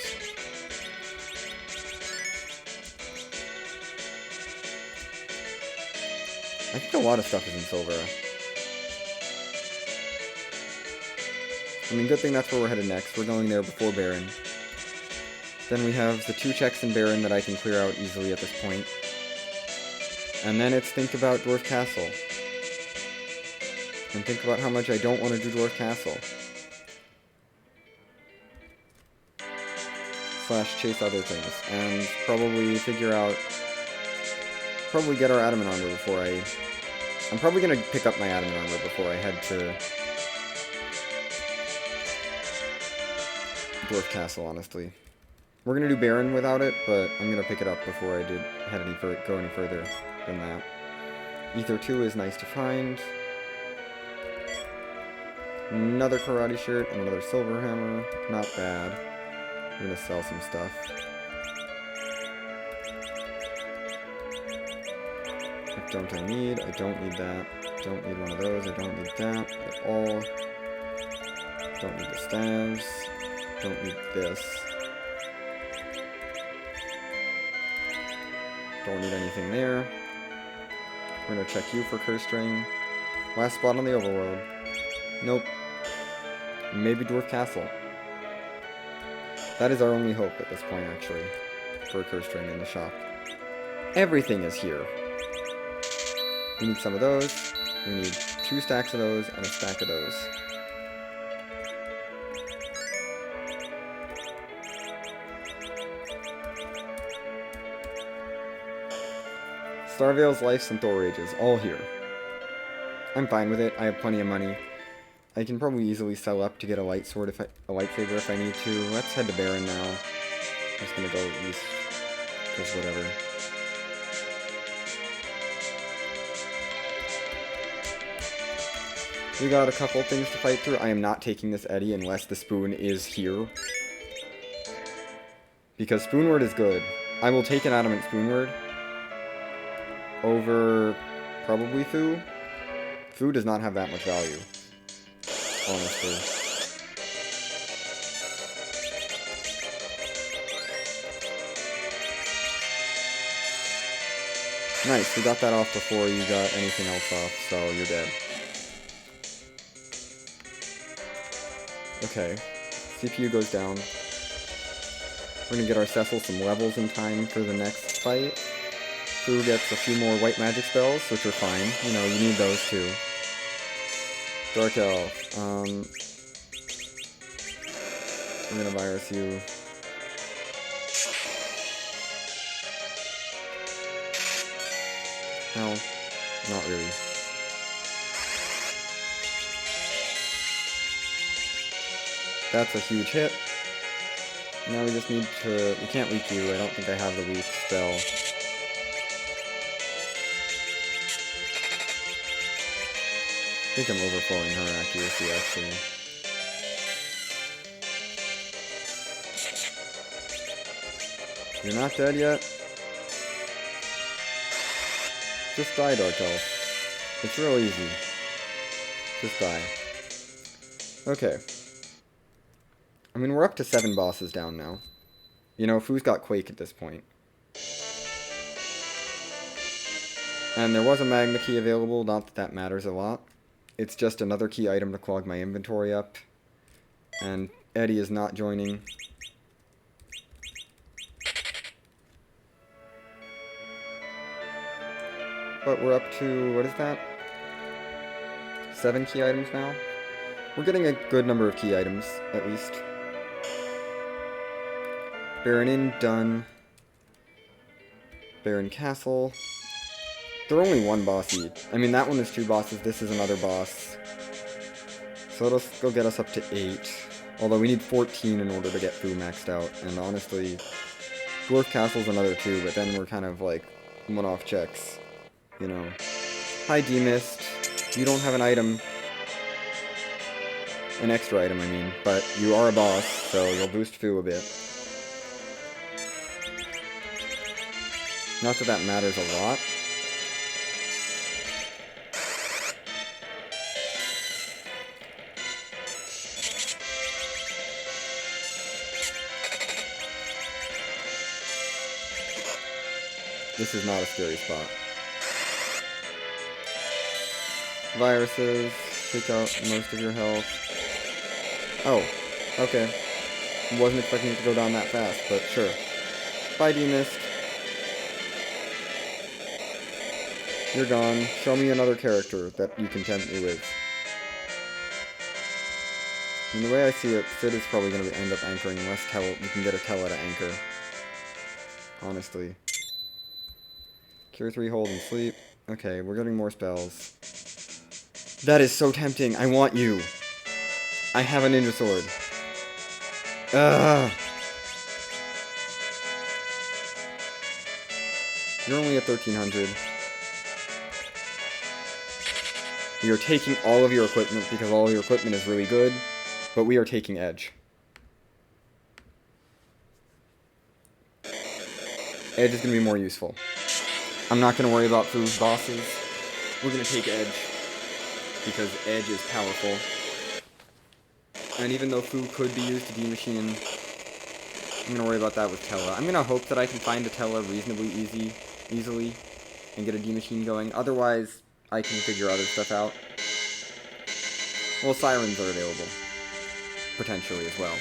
I think a lot of stuff is in silver. I mean, good thing that's where we're headed next. We're going there before Baron. Then we have the 2 checks in Baron that I can clear out easily at this point. And then it's think about Dwarf Castle. And think about how much I don't want to do Dwarf Castle. / chase other things. And probably figure out... Probably get our Adamant Armor before I... I'm probably going to pick up my Adamant Armor before I head to... Dwarf Castle, honestly. We're going to do Baron without it, but I'm going to pick it up before I go any further than that. Ether 2 is nice to find. Another karate shirt and another silver hammer. Not bad. I'm going to sell some stuff. What don't I need? I don't need that. Don't need one of those. I don't need that at all. Don't need the staves. Don't need this. Don't need anything there. We're gonna check you for Curse String. Last spot on the overworld. Nope. Maybe Dwarf Castle. That is our only hope at this point, actually, for a Curse String in the shop. Everything is here. We need some of those. We need 2 stacks of those and a stack of those. Starveil's Life and Thor Rages, all here. I'm fine with it. I have plenty of money. I can probably easily sell up to get a light sword a lightsaber if I need to. Let's head to Baron now. I'm just gonna go east, because whatever. We got a couple things to fight through. I am not taking this Eddie unless the spoon is here. Because Spoonword is good. I will take an Adamant Spoonword over probably Fu. Fu does not have that much value, honestly. Nice, we got that off before you got anything else off, so you're dead. Okay, CPU goes down. We're gonna get our Cecil some levels in time for the next fight. Fu gets a few more white magic spells, which are fine. You know, you need those too. Dark Elf. I'm gonna virus you. No, not really. That's a huge hit. Now we just need to... We can't weak you. I don't think I have the weak spell. I think I'm overflowing her accuracy, actually. You're not dead yet? Just die, Dark Elf. It's real easy. Just die. Okay. I mean, we're up to 7 bosses down now. You know, Fu's got Quake at this point. And there was a Magma Key available, not that that matters a lot. It's just another key item to clog my inventory up. And Eddie is not joining. But we're up to, what is that? 7 key items now? We're getting a good number of key items, at least. Baron Inn, done. Baron Castle. They're only 1 boss each. I mean, that one is 2 bosses, this is another boss. So it'll go get us up to 8. Although we need 14 in order to get Fu maxed out. And honestly, Dwarf Castle's another 2, but then we're kind of like one-off checks. You know. Hi, D-Mist. You don't have an item. An extra item, I mean. But you are a boss, so you'll boost Fu a bit. Not that that matters a lot. This is not a scary spot. Viruses, take out most of your health. Oh, okay. Wasn't expecting it to go down that fast, but sure. Bye, D-Mist. You're gone. Show me another character that you can tempt me with. And the way I see it, Sid is probably going to end up anchoring unless we can get a Tella to anchor. Honestly. Cure 3, hold, and sleep. Okay, we're getting more spells. That is so tempting. I want you. I have a ninja sword. Ugh. You're only at 1300. We are taking all of your equipment because all of your equipment is really good, but we are taking Edge. Edge is going to be more useful. I'm not going to worry about Fu's bosses. We're going to take Edge because Edge is powerful. And even though Fu could be used to D-Machine, I'm going to worry about that with Tella. I'm going to hope that I can find a Tella reasonably easily and get a D-Machine going. Otherwise, I can figure other stuff out. Well, Sirens are available. Potentially as well.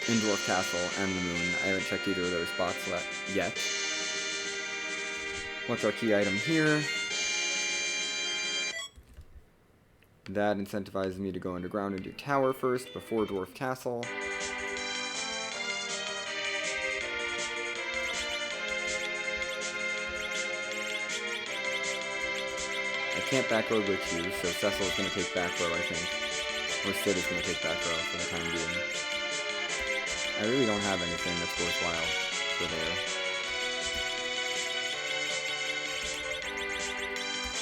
In Dwarf Castle and the Moon. I haven't checked either of those spots yet. What's our key item here? That incentivizes me to go underground and do Tower first before Dwarf Castle. I can't back row with you, so Cecil is going to take back row, I think. Or Sid is going to take back row for the time being. I really don't have anything that's worthwhile for there.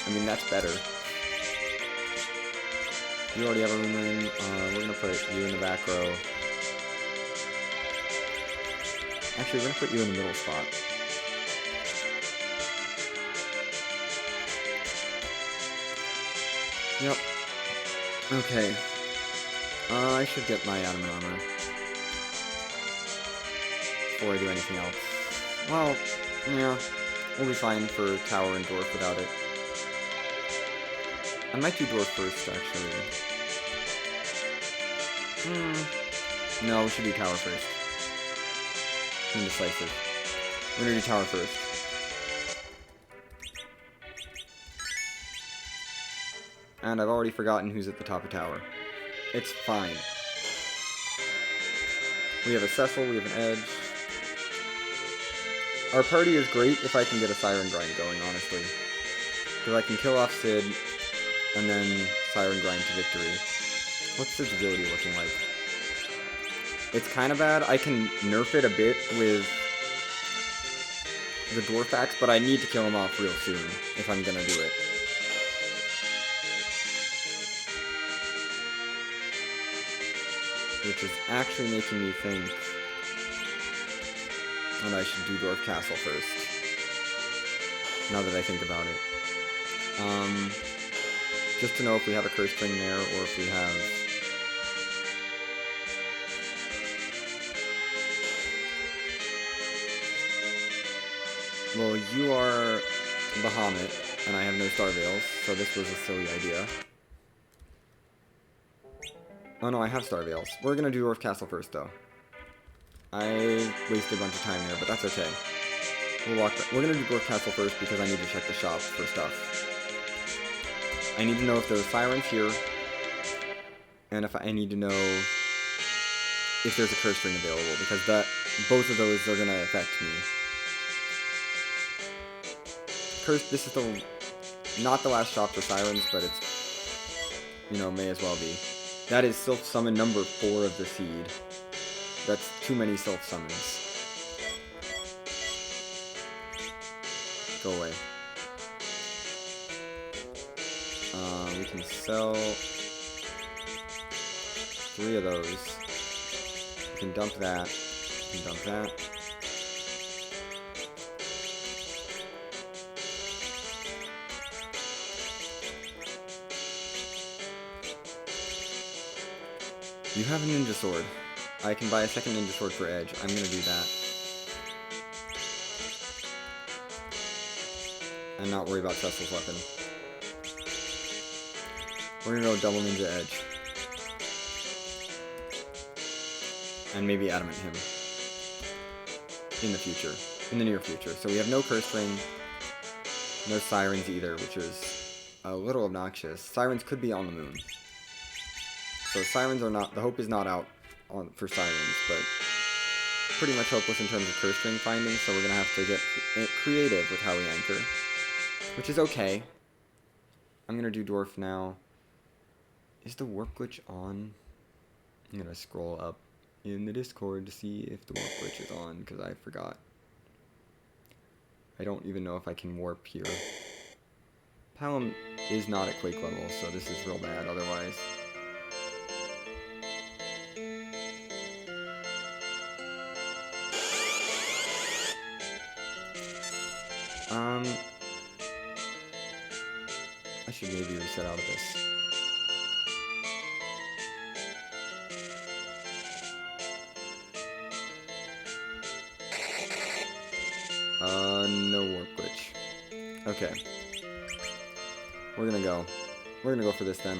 I mean, that's better. You already have a room ring. We're going to put you in the back row. Actually, we're going to put you in the middle spot. Yep. Okay. I should get my adamant armor before I do anything else. Well, yeah. We'll be fine for Tower and Dwarf without it. I might do Dwarf first, actually. No, we should do Tower first. Indecisive. We're gonna do Tower first. And I've already forgotten who's at the top of Tower. It's fine. We have a Cecil, we have an Edge. Our party is great if I can get a Siren Grind going, honestly. Because I can kill off Sid, and then Siren Grind to victory. What's Sid's ability looking like? It's kind of bad. I can nerf it a bit with the Dwarf Axe, but I need to kill him off real soon if I'm gonna do it. Which is actually making me think that I should do Dwarf Castle first. Now that I think about it. Just to know if we have a curse string there, or if we have... Well, you are Bahamut, and I have no Star Veils, so this was a silly idea. Oh no, I have Star Veils. We're gonna do Dwarf Castle first, though. I wasted a bunch of time there, but that's okay. We're gonna do Dwarf Castle first because I need to check the shop for stuff. I need to know if there's sirens here, and if I need to know if there's a curse string available, because both of those are gonna affect me. This is not the last shop for sirens, but it's, you know, may as well be. That is Sylph Summon number 4 of the seed. That's too many Sylph Summons. Go away. We can sell 3 of those. We can dump that. We can dump that. You have a ninja sword. I can buy a second ninja sword for Edge. I'm gonna do that. And not worry about Cecil's weapon. We're gonna go double ninja Edge. And maybe adamant him. In the future. In the near future. So we have no curse ring. No sirens either, which is a little obnoxious. Sirens could be on the moon. So sirens are not, the hope is not out for sirens, but pretty much hopeless in terms of curse string finding, so we're going to have to get creative with how we anchor, which is okay. I'm going to do Dwarf now. Is the warp glitch on? I'm going to scroll up in the Discord to see if the warp glitch is on, because I forgot. I don't even know if I can warp here. Palom is not at Quake level, so this is real bad otherwise. I should maybe reset out of this. No warp glitch. Okay. We're gonna go for this then.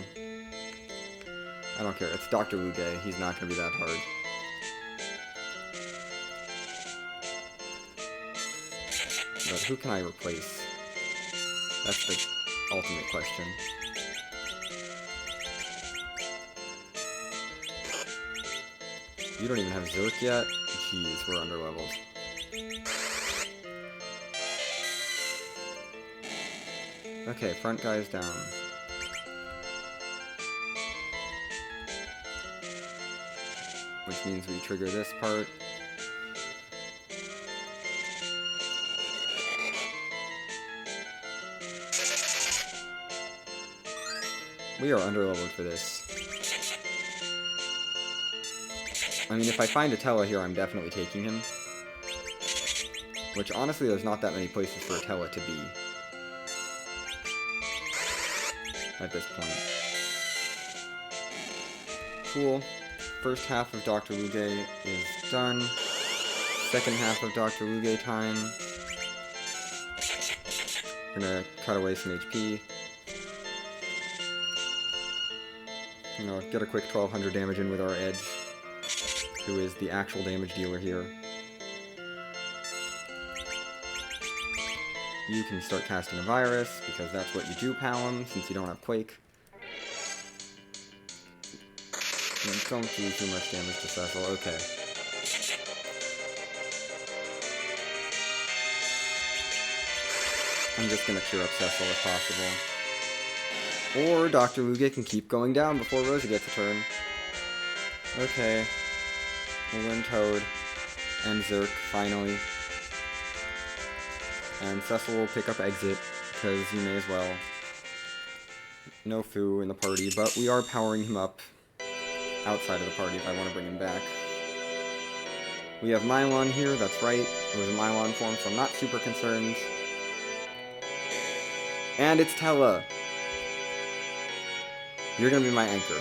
I don't care. It's Dr. Luge. He's not gonna be that hard. But who can I replace? That's the ultimate question. You don't even have Zerk yet? Jeez, we're underleveled. Okay, front guy's down. Which means we trigger this part. We are underleveled for this. I mean, if I find a Tella here, I'm definitely taking him. Which, honestly, there's not that many places for a Tella to be. At this point. Cool. First half of Dr. Luge is done. Second half of Dr. Luge time. We're gonna cut away some HP. You know, get a quick 1200 damage in with our Edge, who is the actual damage dealer here. You can start casting a virus, because that's what you do, Palom, since you don't have Quake. And don't do too much damage to Cecil, okay. I'm just gonna cure up Cecil if possible. Or Dr. Luge can keep going down before Rosa gets a turn. Okay. We'll learn Toad and Zerk, finally. And Cecil will pick up Exit, because he may as well. No Fu in the party, but we are powering him up outside of the party if I want to bring him back. We have Mylon here, that's right. It was a Mylon form, so I'm not super concerned. And it's Tella. You're gonna be my anchor.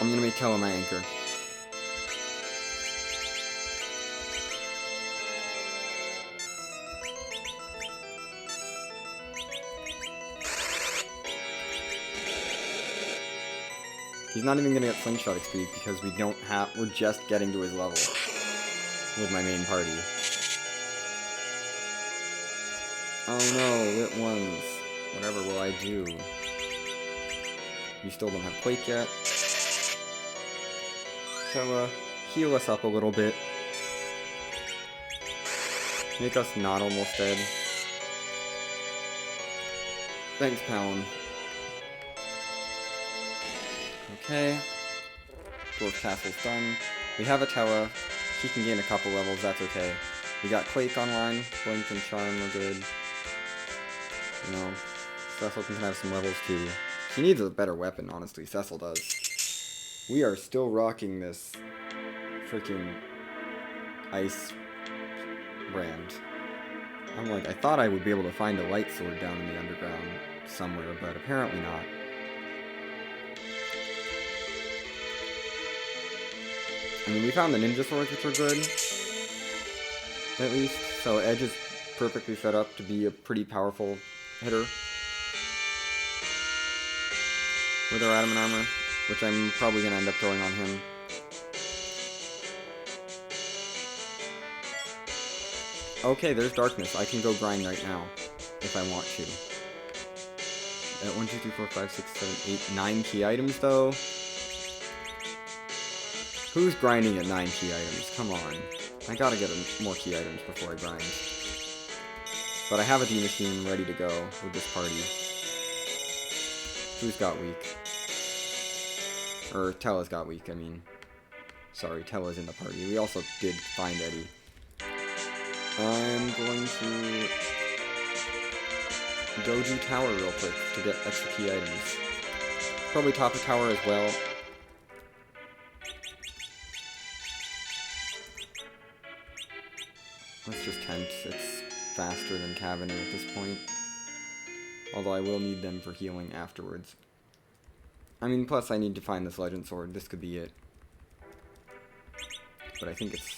I'm gonna make Tella my anchor. He's not even gonna get Slingshot XP because we're just getting to his level with my main party. Oh no, lit ones. Whatever will I do? You still don't have Quake yet. So, heal us up a little bit. Make us not almost dead. Thanks, Palin. Okay. Dwarf Castle's done. We have a Tella. She can gain a couple levels, that's okay. We got Quake online. Blink and Charm are good. You know, Cecil can have some levels too. She needs a better weapon, honestly. Cecil does. We are still rocking this freaking ice brand. I'm like, I thought I would be able to find a light sword down in the underground somewhere, but apparently not. I mean, we found the ninja swords, which are good, at least. So Edge is perfectly set up to be a pretty powerful hitter with our adamant armor, which I'm probably going to end up throwing on him. Okay, there's darkness. I can go grind right now, if I want to. At 1, 2, 3, 4, 5, 6, 7, 8, 9 key items, though. Who's grinding at 9 key items? Come on. I gotta get more key items before I grind. But I have a D-Machine ready to go with this party. Who's got weak? Or Tella's got weak, I mean. Sorry, Tella's in the party. We also did find Eddie. I'm going to go do tower real quick to get extra key items. Probably top of tower as well. Let's just tent. It's faster than Cabinet at this point. Although I will need them for healing afterwards. I mean, plus I need to find this Legend Sword. This could be it. But I think it's,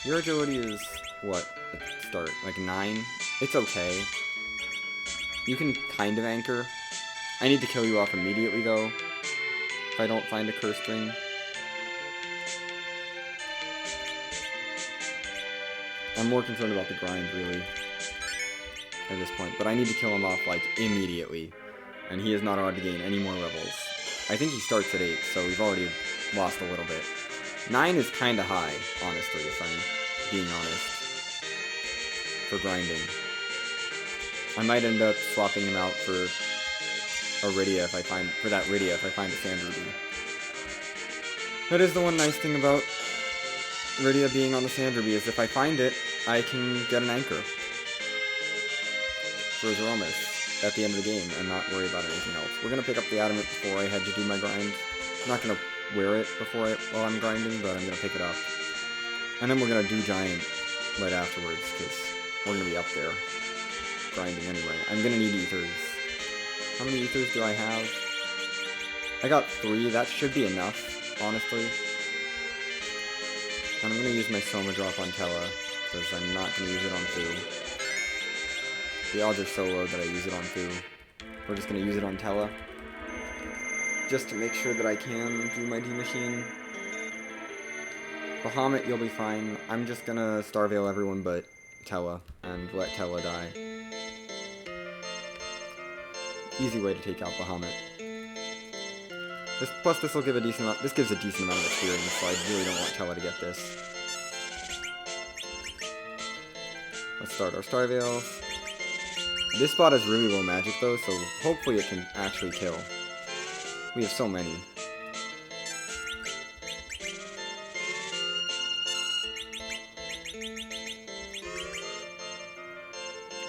your agility is, what, at the start? Like 9? It's okay. You can kind of anchor. I need to kill you off immediately, though, if I don't find a Curse Ring. I'm more concerned about the grind, really, at this point. But I need to kill him off, like, immediately. And he is not allowed to gain any more levels. I think he starts at 8, so we've already lost a little bit. 9 is kinda high, honestly, if I'm being honest, for grinding. I might end up swapping him out for a Rydia if I find, a Sand Ruby. That is the one nice thing about Rydia being on the Sand Ruby, is if I find it, I can get an anchor for Zeromus at the end of the game and not worry about anything else. We're gonna pick up the Adamant before I head to do my grind. I'm not gonna wear it while I'm grinding, but I'm gonna pick it up. And then we're gonna do Giant right afterwards, because we're gonna be up there grinding anyway. I'm gonna need ethers. How many ethers do I have? I got 3, that should be enough, honestly. And I'm gonna use my Soma drop on Tella, because I'm not gonna use it on Fu. The odds are so low that I use it on Fu. We're just gonna use it on Tella, just to make sure that I can do my D-Machine. Bahamut, you'll be fine. I'm just gonna Starveil everyone but Tella, and let Tella die. Easy way to take out Bahamut. Plus, this will give a decent amount. This gives a decent amount of experience, so I really don't want Tella to get this. Let's start our Star Veils. This spot has really low magic though, so hopefully it can actually kill. We have so many.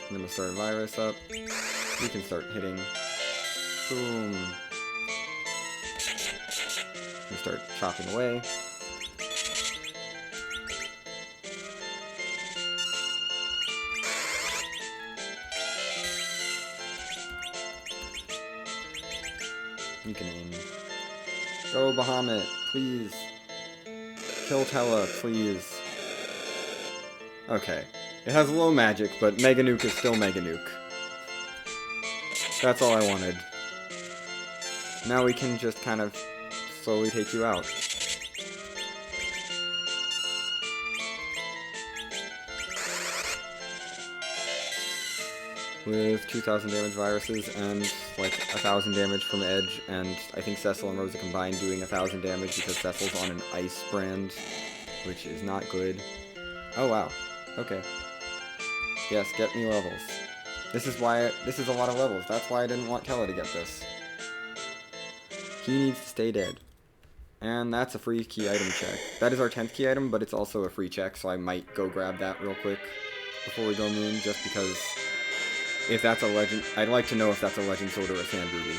I'm gonna start a virus up. We can start hitting. Boom. We start chopping away. You can aim. Go Bahamut, please. Kill Tella, please. Okay. It has low magic, but Mega Nuke is still Mega Nuke. That's all I wanted. Now we can just kind of slowly take you out. With 2,000 damage viruses and like 1,000 damage from Edge, and I think Cecil and Rosa combined doing 1,000 damage because Cecil's on an ice brand, which is not good. Oh wow. Okay. Yes, get me levels. This is why this is a lot of levels. That's why I didn't want Tella to get this. He needs to stay dead. And that's a free key item check. That is our 10th key item, but it's also a free check, so I might go grab that real quick before we go Moon, just because if that's a legend, I'd like to know if that's a Legend Sword or a Sand Ruby.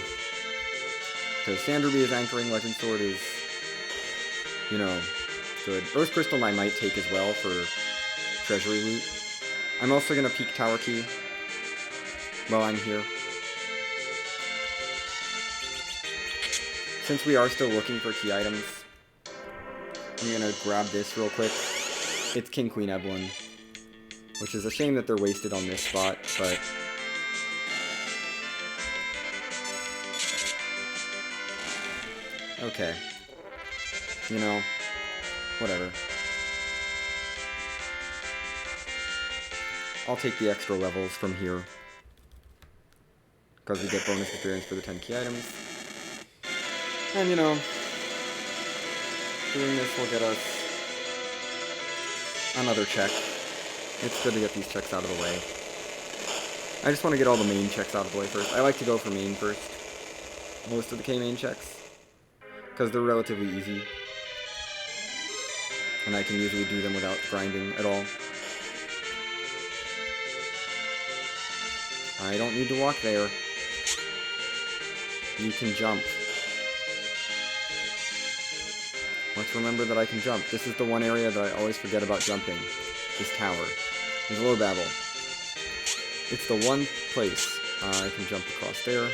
Because Sand Ruby is anchoring, Legend Sword is, you know, good. Earth Crystal I might take as well for treasury loot. I'm also going to peek Tower Key while I'm here. Since we are still looking for key items, I'm going to grab this real quick. It's King Queen Evelyn, which is a shame that they're wasted on this spot, but okay. You know, whatever. I'll take the extra levels from here, because we get bonus experience for the 10 key items. And, you know, doing this will get us another check. It's good to get these checks out of the way. I just want to get all the main checks out of the way first. I like to go for main first. Most of the K-main checks, because they're relatively easy. And I can usually do them without grinding at all. I don't need to walk there. You can jump. Let's remember that I can jump. This is the one area that I always forget about jumping. This tower. There's a low babble. It's the one place I can jump across there.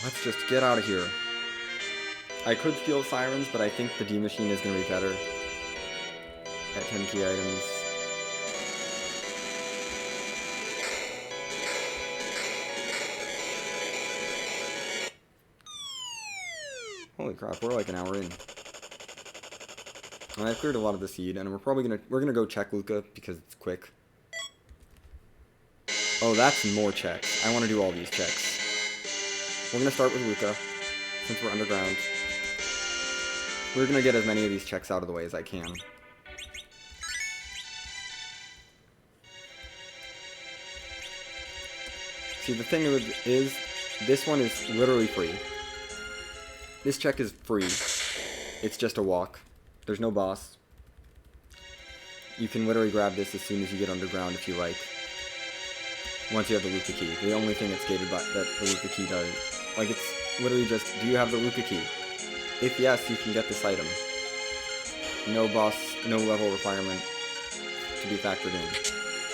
Let's just get out of here. I could steal Sirens, but I think the D Machine is going to be better at 10 key items. Holy crap, we're like an hour in. I've cleared a lot of the seed, and we're gonna go check Luca because it's quick. Oh, that's more checks. I want to do all these checks. We're gonna start with Luca, since we're underground. We're gonna get as many of these checks out of the way as I can. See, the thing is, this one is literally free. This check is free. It's just a walk. There's no boss. You can literally grab this as soon as you get underground if you like. Once you have the Luca key. The only thing that's gated by that the Luca key does. Like, it's literally just, do you have the Luca key? If yes, you can get this item. No boss, no level requirement to be factored in.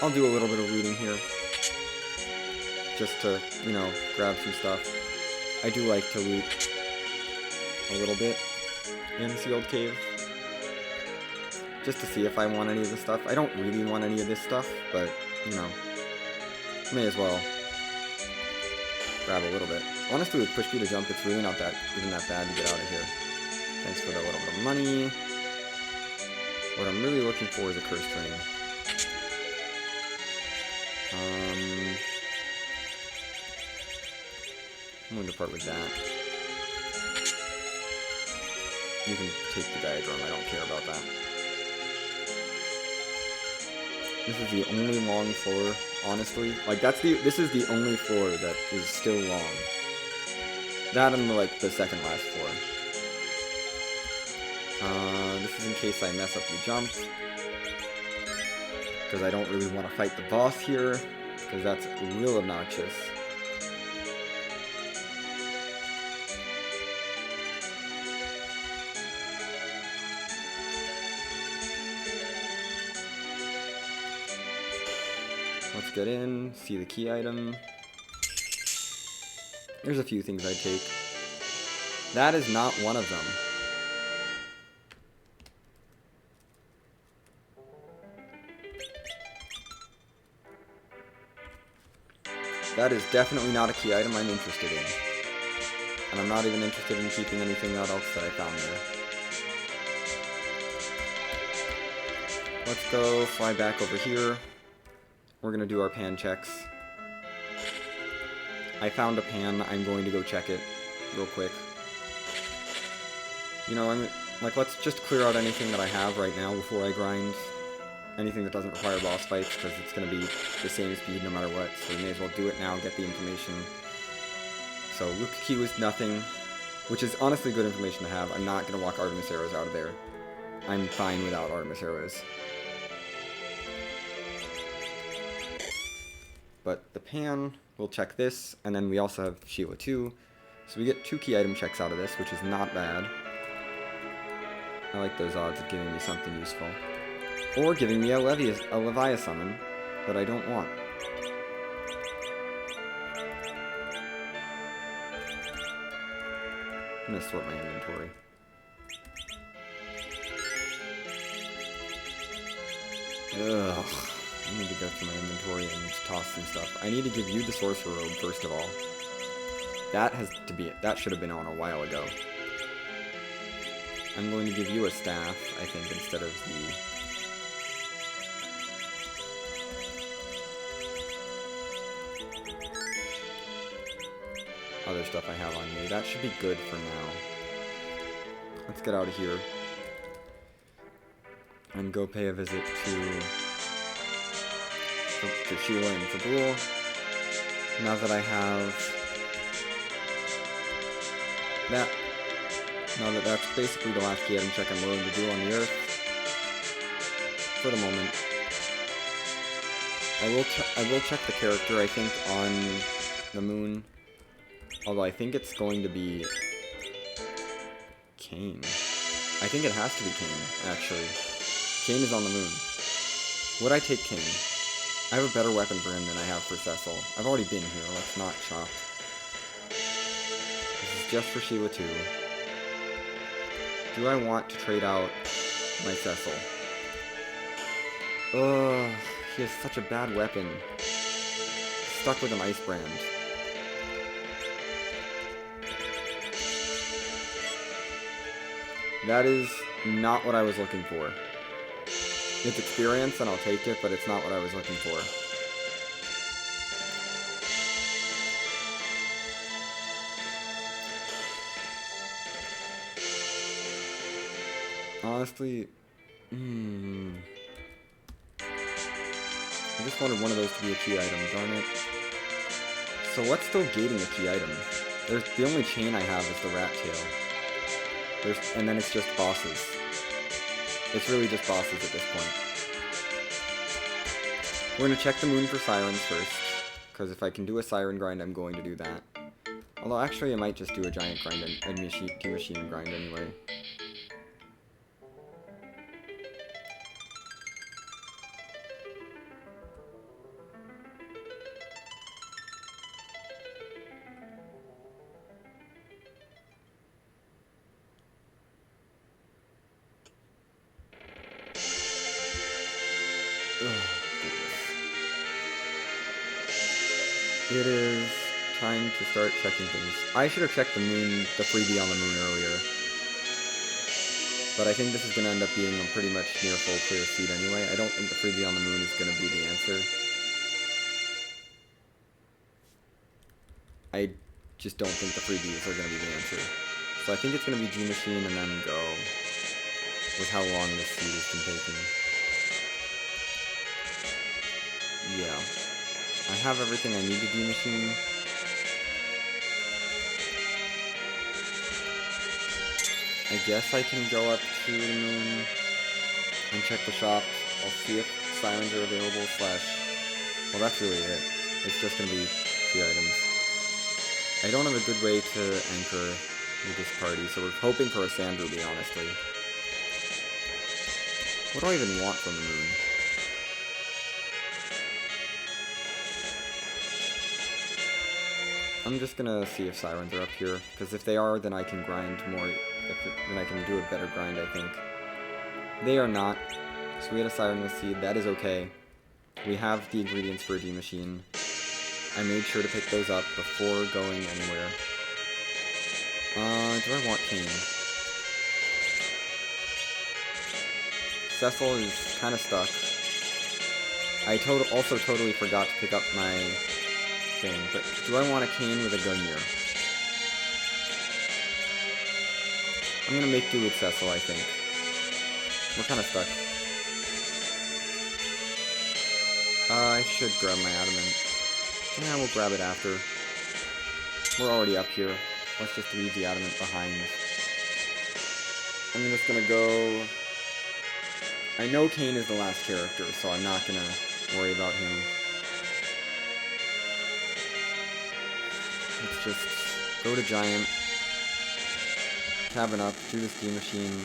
I'll do a little bit of looting here. Just to, you know, grab some stuff. I do like to loot a little bit in Sealed Cave. Just to see if I want any of this stuff. I don't really want any of this stuff, but, you know, may as well grab a little bit. Honestly, with push B to jump, it's really not even that bad to get out of here. Thanks for the little bit of money. What I'm really looking for is a Cursed Ring. I'm going to part with that. You can take the diagram, I don't care about that. This is the only long floor, honestly. Like, this is the only floor that is still long. That and, like, the second last floor. This is in case I mess up the jump. Because I don't really want to fight the boss here. Because that's real obnoxious. Let's get in, see the key item. There's a few things I'd take. That is not one of them. That is definitely not a key item I'm interested in. And I'm not even interested in keeping anything else that I found there. Let's go fly back over here. We're gonna do our pan checks. I found a pan, I'm going to go check it real quick. You know, let's just clear out anything that I have right now before I grind. Anything that doesn't require boss fights, because it's going to be the same speed no matter what, so we may as well do it now, get the information. So, Luke Key was nothing, which is honestly good information to have. I'm not going to walk Artemis arrows out of there. I'm fine without Artemis arrows. But the pan, we'll check this, and then we also have Sheila 2. So we get 2 key item checks out of this, which is not bad. I like those odds of giving me something useful. Or giving me a Leviathan that I don't want. I'm gonna sort my inventory. Ugh. I need to go through my inventory and toss some stuff. I need to give you the Sorcerer Robe, first of all. That should have been on a while ago. I'm going to give you a staff, I think, instead of the... other stuff I have on me. That should be good for now. Let's get out of here. And go pay a visit to Sheila and Fabul. Now that I have that. Now that that's basically the last key item check I'm willing to do on the Earth. For the moment. I will check the character, I think, on the moon. Although I think it's going to be Cain. I think it has to be Cain, actually. Cain is on the moon. Would I take Cain? I have a better weapon for him than I have for Cecil. I've already been here, let's not chop. This is just for Sheila 2. Do I want to trade out my Cecil? Ugh, he has such a bad weapon. Stuck with an ice brand. That is not what I was looking for. It's experience, and I'll take it, but it's not what I was looking for. Honestly, I just wanted one of those to be a key item, darn it. So what's still gating a key item? The only chain I have is the rat tail. And then it's just bosses. It's really just bosses at this point. We're going to check the moon for sirens first, because if I can do a siren grind, I'm going to do that. Although actually I might just do a giant grind and machine grind anyway. It is time to start checking things. I should have checked the moon, the freebie on the moon earlier. But I think this is going to end up being a pretty much near full clear seed anyway. I don't think the freebie on the moon is going to be the answer. I just don't think the freebies are going to be the answer. So I think it's going to be D-Machine and then go with how long this seed has been taking. Yeah. I have everything I need to D-Machine. I guess I can go up to the moon and check the shops. I'll see if sirens are available, well, that's really it. It's just going to be 3 items. I don't have a good way to anchor with this party, so we're hoping for a sand ruby, honestly. What do I even want from the moon? I'm just gonna see if sirens are up here, because if they are, then I can grind more, then I can do a better grind, I think. They are not, so we had a siren with seed, that is okay. We have the ingredients for a D-Machine. I made sure to pick those up before going anywhere. Do I want cane? Cecil is kind of stuck. I also totally forgot to pick up my thing, but do I want a cane with a Gungnir? I'm gonna make do with Cecil, I think. We're kind of stuck. I should grab my adamant. Yeah, we'll grab it after. We're already up here. Let's just leave the adamant behind. I'm just gonna go... I know Kane is the last character, so I'm not gonna worry about him. Let's just go to Giant, cabin up, do this D-Machine.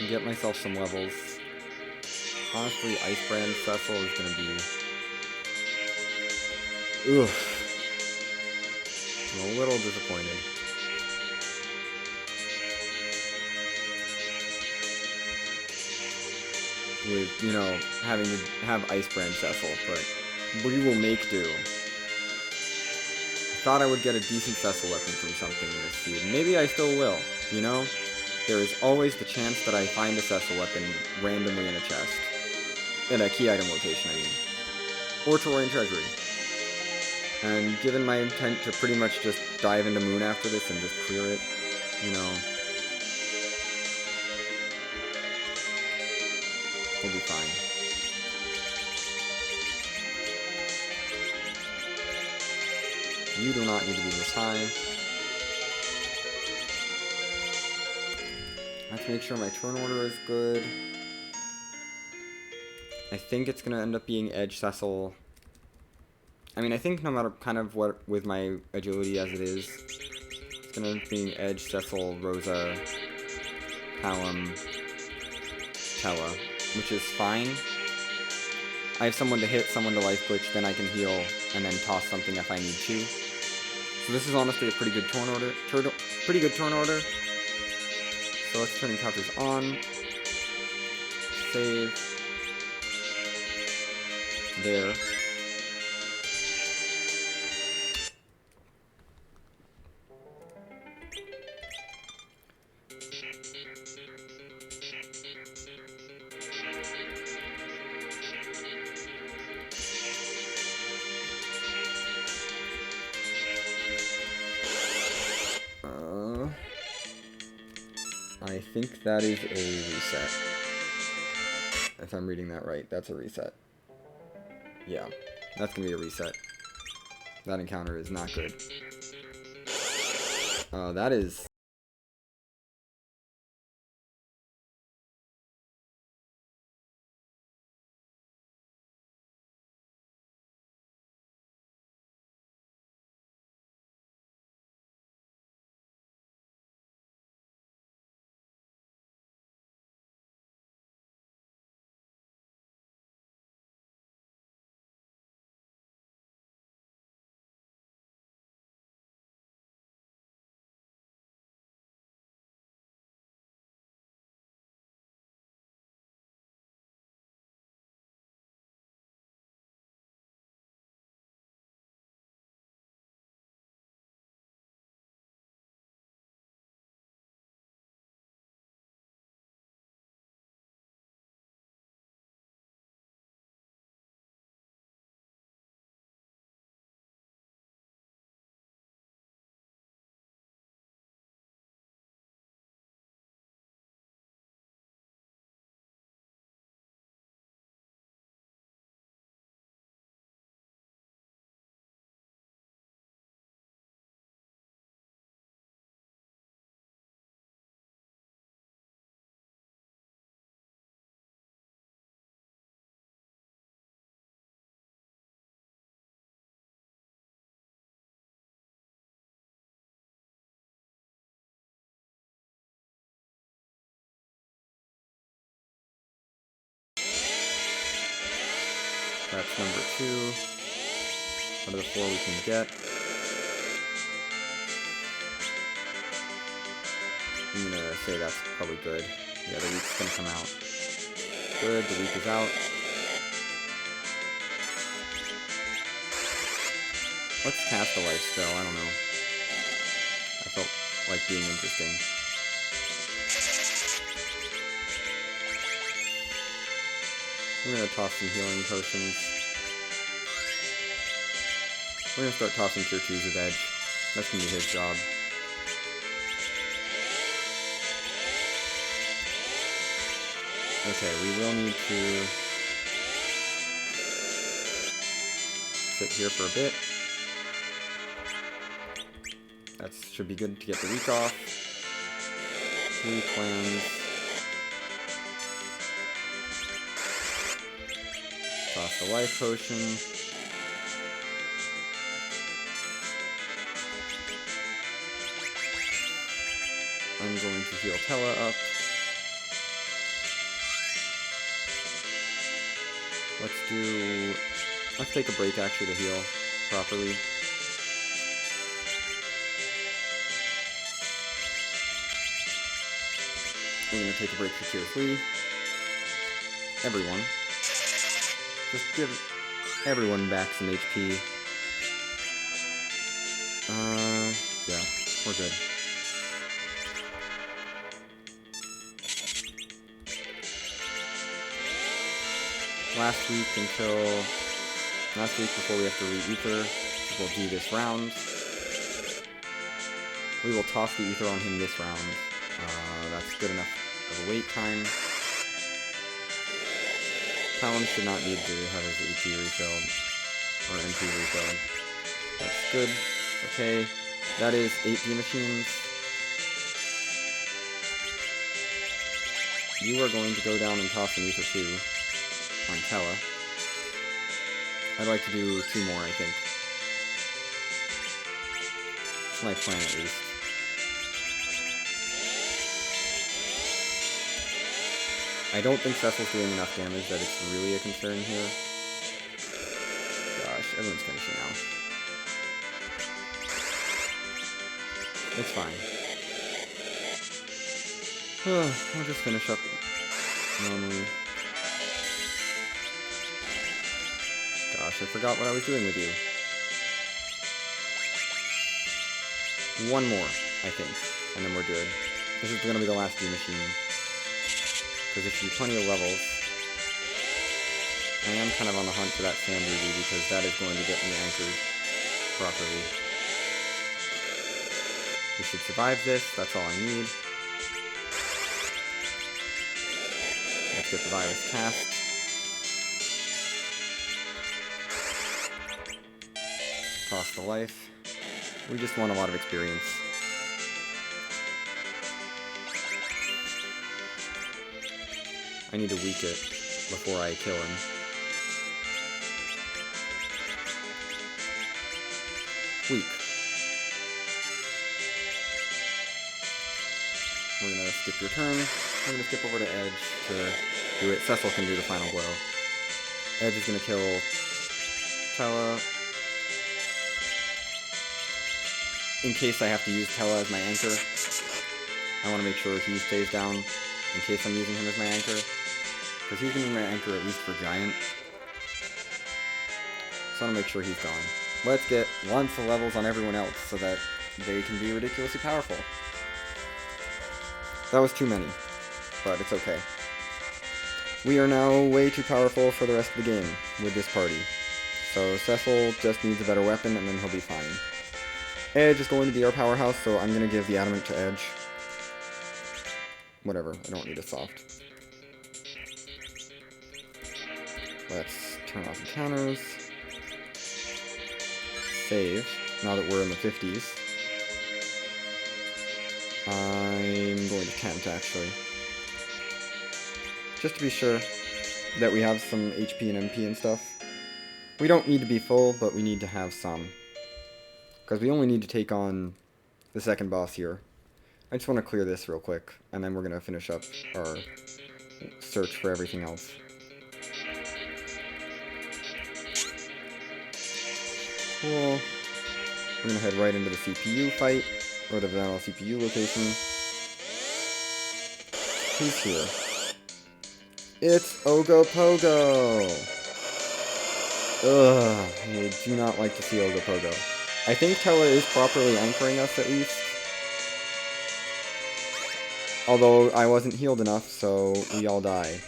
And get myself some levels. Honestly, Ice Brand Cecil is gonna be... Ugh. I'm a little disappointed. With, you know, having to have Ice Brand Cecil, but we will make do. I thought I would get a decent Cecil weapon from something in this seed. Maybe I still will, you know? There is always the chance that I find a Cecil weapon randomly in a chest. In a key item location, I mean. Or Torian Treasury. And given my intent to pretty much just dive into Moon after this and just clear it, you know, we'll be fine. You do not need to be this high. Let's make sure my turn order is good. I think it's going to end up being Edge Cecil. I mean, I think no matter kind of what, with my agility as it is, it's going to end up being Edge, Cecil, Rosa, Palom, Tella, which is fine. I have someone to hit, someone to life glitch, then I can heal, and then toss something if I need to. So this is honestly a pretty good turn order. So let's turn encounters on. Save. There. I think that is a reset. If I'm reading that right, that's a reset. Yeah, that's gonna be a reset. That encounter is not good. That is That's number 2. Out of the 4 we can get. I'm gonna say that's probably good. Yeah, the weak's gonna come out. Good, the weak is out. Let's cast a life spell, I don't know. I felt like being interesting. We're gonna toss some healing potions. We're gonna start tossing tier 2s of Edge. That's gonna be his job. Okay, we will need to sit here for a bit. That should be good to get the weak off. 3 cleanse. Toss the life potion. I'm going to heal Tella up. Let's take a break actually to heal properly. We're going to take a break for tier 3. Everyone. Just give everyone back some HP. Yeah, we're good. Last week before we have to re-ether, we'll do this round. We will toss the ether on him this round. That's good enough of a wait time. Talon should not need to have his EP refilled, or MP refilled. That's good. Okay, that is 8 D machines. You are going to go down and toss an ether too. On Tella. I'd like to do 2 more, I think. It's my plan, at least. I don't think Cecil's doing enough damage that it's really a concern here. Gosh, everyone's finishing now. It's fine. We'll just finish up normally. Gosh, I forgot what I was doing with you. 1 more, I think, and then we're good. This is gonna be the last D machine. Because there should be plenty of levels. I am kind of on the hunt for that sand ruby because that is going to get me anchored properly. We should survive this, that's all I need. Let's get the virus cast. Toss the life. We just want a lot of experience. I need to weak it before I kill him. Weak. We're gonna skip your turn. We're gonna skip over to Edge to do it. Cecil can do the final blow. Edge is gonna kill Tella. In case I have to use Tella as my anchor, I want to make sure he stays down in case I'm using him as my anchor. Because he's going to be my anchor at least for Giant. So I want to make sure he's gone. Let's get lots of levels on everyone else so that they can be ridiculously powerful. That was too many, but it's okay. We are now way too powerful for the rest of the game with this party. So Cecil just needs a better weapon and then he'll be fine. Edge is going to be our powerhouse, so I'm going to give the adamant to Edge. Whatever, I don't need a soft. Let's turn off the counters. Save, now that we're in the 50s. I'm going to tempt, actually. Just to be sure that we have some HP and MP and stuff. We don't need to be full, but we need to have some. Because we only need to take on the second boss here. I just want to clear this real quick, and then we're going to finish up our search for everything else. Cool. We're gonna head right into the CPU fight, or the vanilla CPU location. Who's here? It's Ogopogo! Ugh, I do not like to see Ogopogo. I think Tella is properly anchoring us at least. Although I wasn't healed enough, so we all die.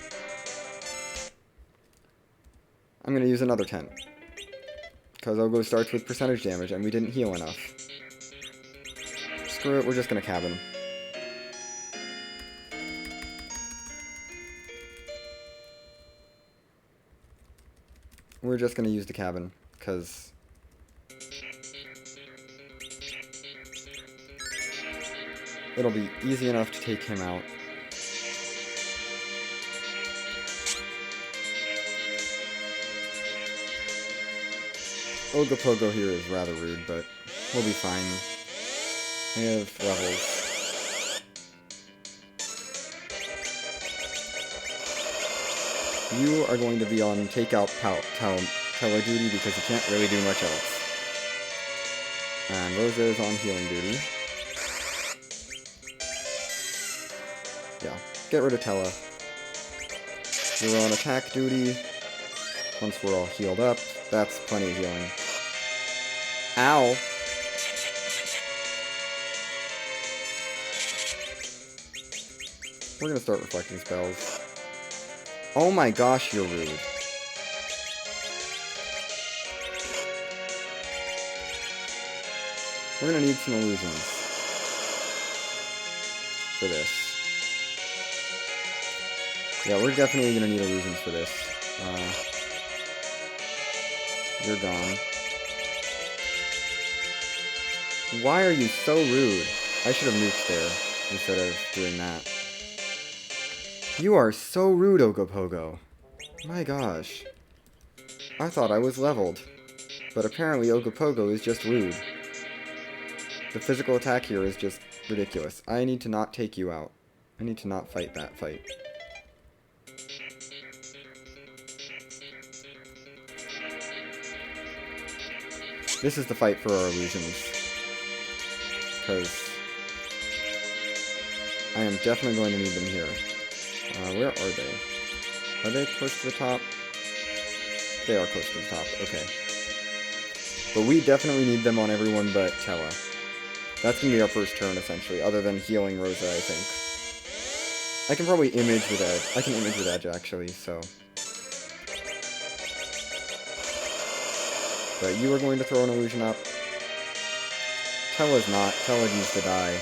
I'm gonna use another tent. Because Ogo starts with percentage damage, and we didn't heal enough. Screw it, we're just gonna cabin. We're just gonna use the cabin, because... it'll be easy enough to take him out. Ogopogo here is rather rude, but we'll be fine. I have levels. You are going to be on takeout Tella duty because you can't really do much else. And Rosa is on healing duty. Yeah, get rid of Tella. You're on attack duty. Once we're all healed up, that's plenty of healing. Ow! We're gonna start reflecting spells. Oh my gosh, you're rude. We're gonna need some illusions for this. Yeah, we're definitely gonna need illusions for this. You're gone. Why are you so rude? I should have nuked there instead of doing that. You are so rude, Ogopogo. My gosh. I thought I was leveled. But apparently Ogopogo is just rude. The physical attack here is just ridiculous. I need to not take you out. I need to not fight that fight. This is the fight for our illusions. Because I am definitely going to need them here. Where are they? Are they close to the top? They are close to the top, okay. But we definitely need them on everyone but Tella. That's going to be our first turn, essentially, other than healing Rosa, I think. I can probably image with Edge. I can image with Edge, actually, so... But you are going to throw an illusion up. Tella's not. Tella needs to die.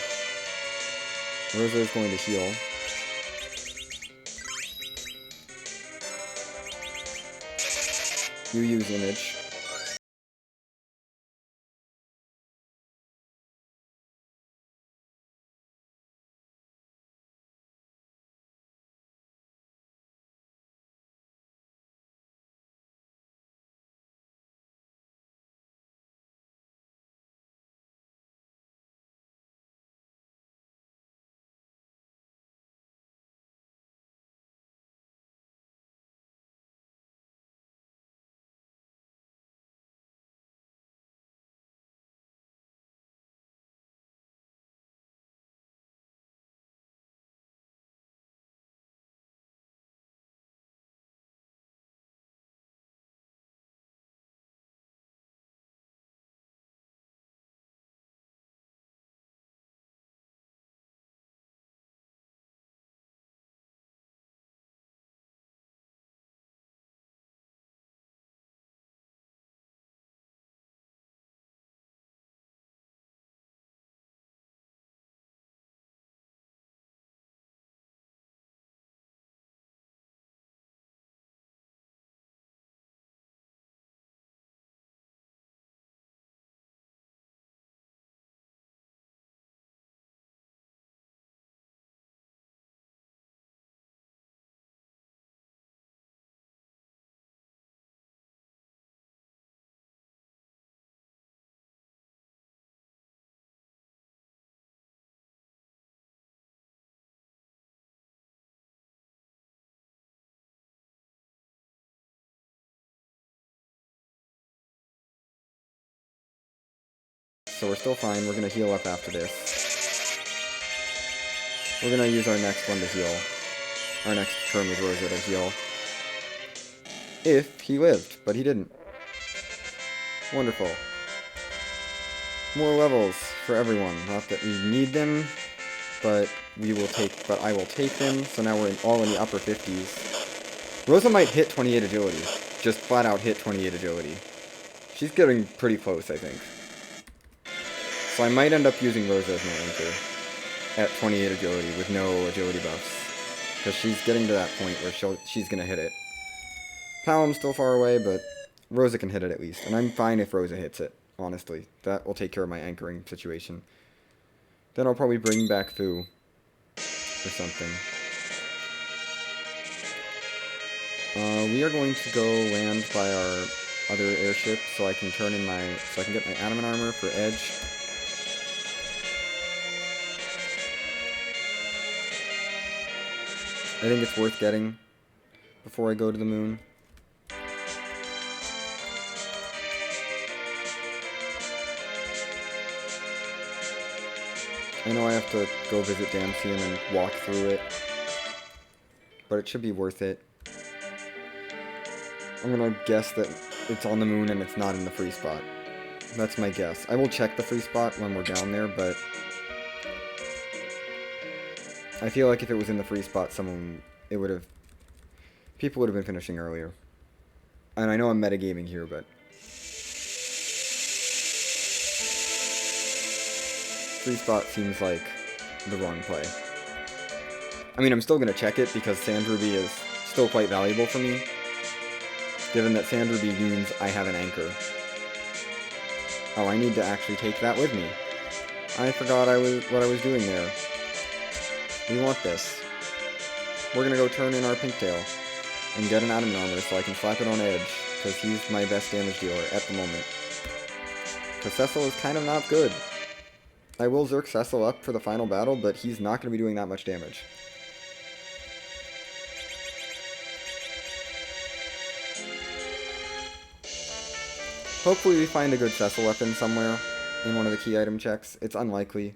Rosa is going to heal. You use image. so we're still fine. We're gonna heal up after this. We're gonna use our next one to heal. Our next turn with Rosa to heal. If he lived, but he didn't. Wonderful. More levels for everyone. Not that we need them, but I will take them. So now we're all in the upper 50s. Rosa might hit 28 agility. Just flat out hit 28 agility. She's getting pretty close, I think. So I might end up using Rosa as my anchor at 28 agility with no agility buffs. Because she's getting to that point where she's going to hit it. Palom's still far away, but Rosa can hit it at least. And I'm fine if Rosa hits it, honestly. That will take care of my anchoring situation. Then I'll probably bring back Fu or something. We are going to go land by our other airship so I can get my adamant armor for edge. I think it's worth getting before I go to the moon. I know I have to go visit Damsian and walk through it, but it should be worth it. I'm gonna guess that it's on the moon and it's not in the free spot. That's my guess. I will check the free spot when we're down there, but I feel like if it was in the free spot, people would have been finishing earlier. And I know I'm metagaming here, but free spot seems like the wrong play. I mean, I'm still gonna check it because Sand Ruby is still quite valuable for me, given that Sand Ruby means I have an anchor. Oh, I need to actually take that with me. I forgot what I was doing there. We want this. We're gonna go turn in our Pinktail and get an adamant armor so I can slap it on edge, because he's my best damage dealer at the moment. Because Cecil is kind of not good. I will Zerk Cecil up for the final battle, but he's not going to be doing that much damage. Hopefully we find a good Cecil weapon somewhere in one of the key item checks. It's unlikely.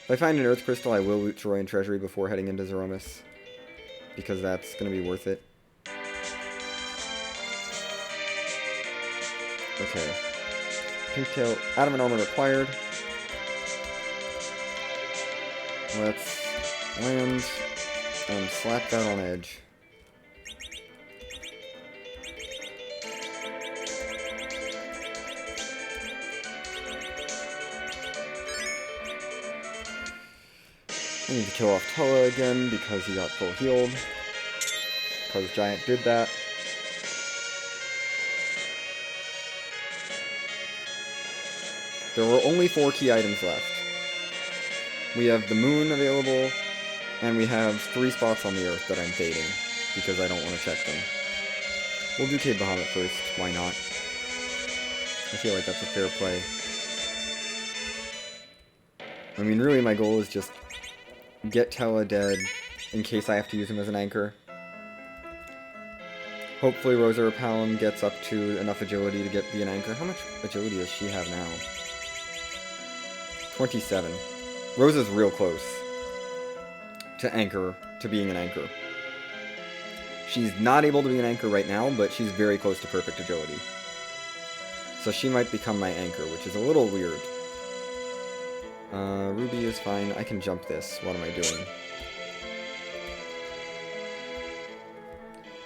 If I find an Earth Crystal, I will loot Troy and Treasury before heading into Zeromus, because that's going to be worth it. Okay. Pinktail, adamant armor required. Let's land and slap that on edge. I need to kill off Toa again because he got full healed. Because Giant did that. There were only 4 key items left. We have the moon available, and we have 3 spots on the Earth that I'm fading, because I don't want to check them. We'll do Cave Bahamut first, why not? I feel like that's a fair play. I mean, really my goal is just get Tella dead, in case I have to use him as an anchor. Hopefully Rosa or Palom gets up to enough agility to be an anchor. How much agility does she have now? 27. Rosa's real close to being an anchor. She's not able to be an anchor right now, but she's very close to perfect agility. So she might become my anchor, which is a little weird. Ruby is fine. I can jump this. What am I doing?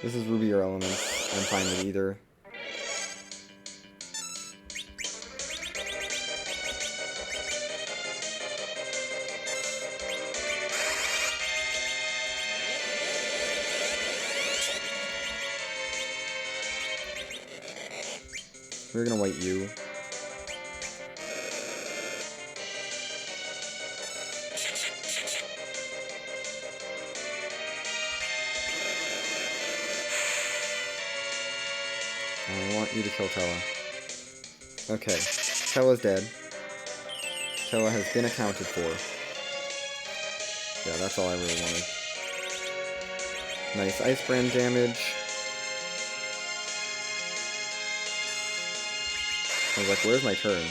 This is Ruby or Elements. I'm fine with either. We're gonna white you. I want you to kill Tella. Okay, Tella's dead. Tella has been accounted for. Yeah, that's all I really wanted. Nice Ice Brand damage. I was like, where's my turn?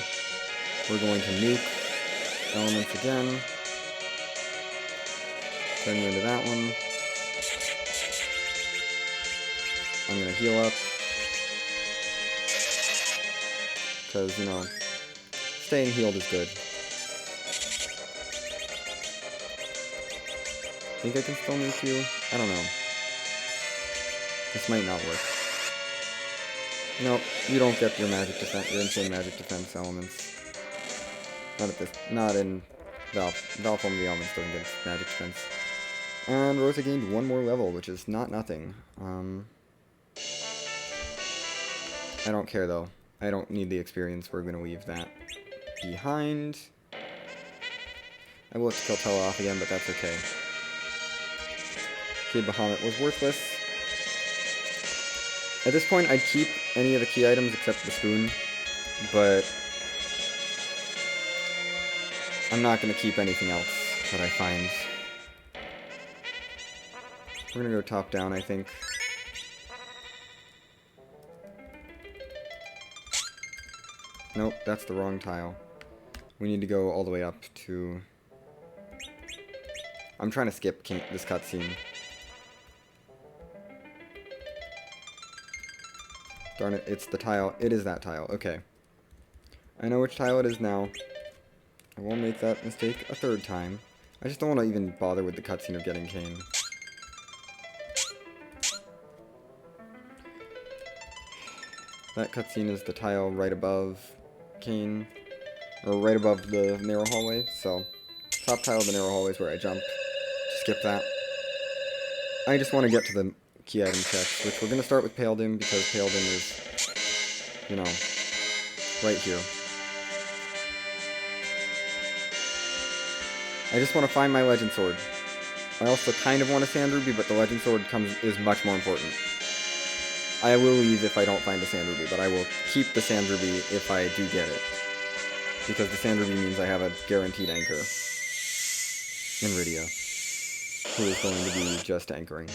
We're going to nuke elements again. Turn you into that one. I'm gonna heal up. Because, you know, staying healed is good. Think I can still nuke you? I don't know. This might not work. Nope, you don't get your magic defense, your insane magic defense elements. Not in Val Form of the Elements doesn't get magic defense. And Rosa gained one more level, which is not nothing. I don't care though. I don't need the experience. We're gonna leave that behind. I will have to kill Tella off again, but that's okay. Kid Bahamut was worthless. At this point, I'd keep any of the key items except the spoon, but I'm not going to keep anything else that I find. We're going to go top down, I think. Nope, that's the wrong tile. We need to go all the way up to... I'm trying to skip this cutscene. Darn it, it's the tile. It is that tile. Okay. I know which tile it is now. I won't make that mistake a third time. I just don't want to even bother with the cutscene of getting Cain. That cutscene is the tile right above Cain. Or right above the narrow hallway. So, top tile of the narrow hallway is where I jump. Skip that. I just want to get to the key item checks, which we're going to start with Paladin, because Paladin is, you know, right here. I just want to find my Legend Sword. I also kind of want a Sand Ruby, but the Legend Sword is much more important. I will leave if I don't find the Sand Ruby, but I will keep the Sand Ruby if I do get it. Because the Sand Ruby means I have a guaranteed anchor in Rydia, who is going to be just anchoring.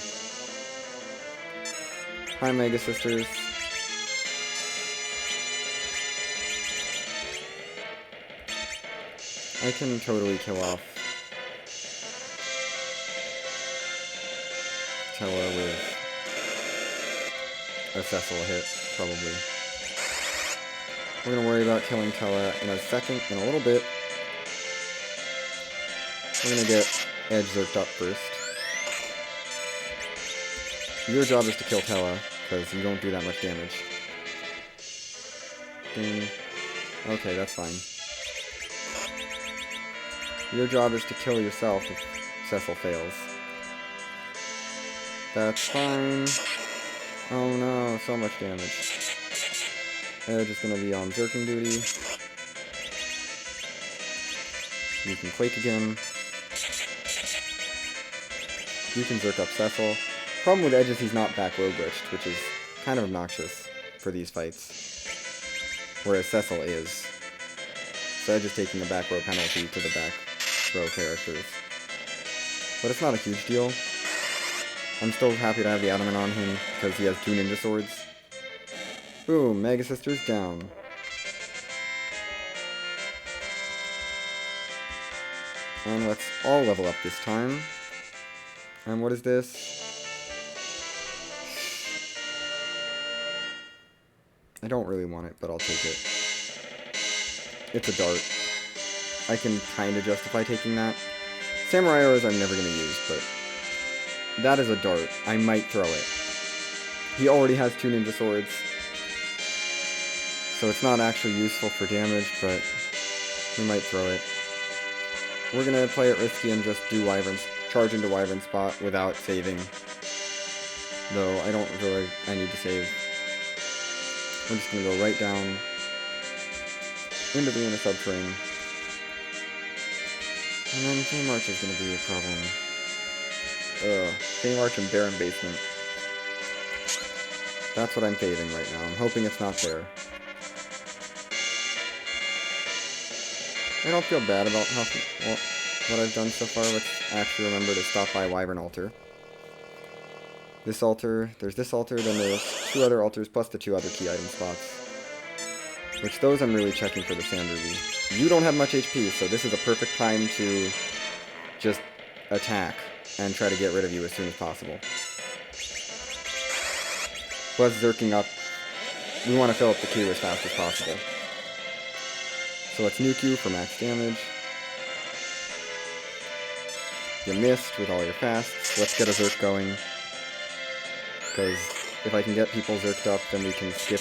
Hi, Mega Sisters. I can totally kill off Tella with a Cecil hit, probably. We're gonna worry about killing Tella in a little bit. We're gonna get Edge zerked up first. Your job is to kill Tella, because you don't do that much damage. Ding. Okay, that's fine. Your job is to kill yourself if Cecil fails. That's fine. Oh no, so much damage. Edge is gonna be on zerking duty. You can Quake again. You can zerk up Cecil. Problem with Edge is he's not back row glitched, which is kind of obnoxious for these fights. Whereas Cecil is. So Edge is taking a back row penalty to the back row characters. But it's not a huge deal. I'm still happy to have the Adamant on him, because he has 2 ninja swords. Boom, Mega Sister's down. And let's all level up this time. And what is this? I don't really want it, but I'll take it. It's a dart. I can kind of justify taking that. Samurai arrows I'm never going to use, but that is a dart. I might throw it. He already has 2 ninja swords, so it's not actually useful for damage, but we might throw it. We're going to play it risky and just do charge into Wyvern spot without saving. Though I don't feel like I need to save. We're just going to go right down into the inner subterrane. And then Feymarch is going to be a problem. Feymarch and Barren Basement. That's what I'm fading right now. I'm hoping it's not there. I don't feel bad about what I've done so far. Let's actually remember to stop by Wyvern Altar. This altar, there's this altar, then there's 2 other altars, plus the 2 other key item spots. Which those I'm really checking for the Sanderby. You don't have much HP, so this is a perfect time to just attack and try to get rid of you as soon as possible. Plus, zerking up, we want to fill up the queue as fast as possible. So let's nuke you for max damage. You missed with all your fasts. Let's get a zerk going. Because if I can get people zerked up, then we can skip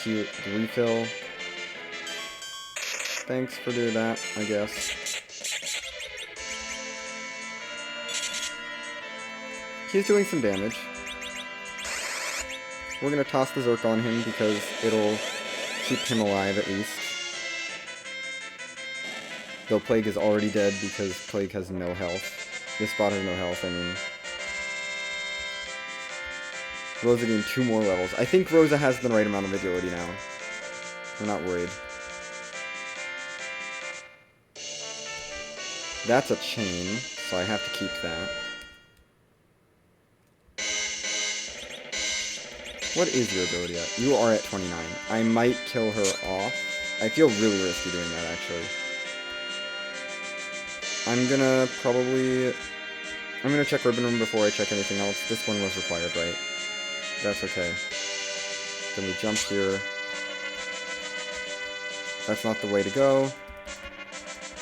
the refill. Thanks for doing that, I guess. He's doing some damage. We're gonna toss the Zerk on him because it'll keep him alive at least. Though Plague is already dead because Plague has no health. This spot has no health, I mean. Rosa gained 2 more levels. I think Rosa has the right amount of agility now. I'm not worried. That's a chain, so I have to keep that. What is your ability at? You are at 29. I might kill her off. I feel really risky doing that, actually. I'm gonna check Ribbon Room before I check anything else. This one was required, right? That's okay. Then we jump here. That's not the way to go.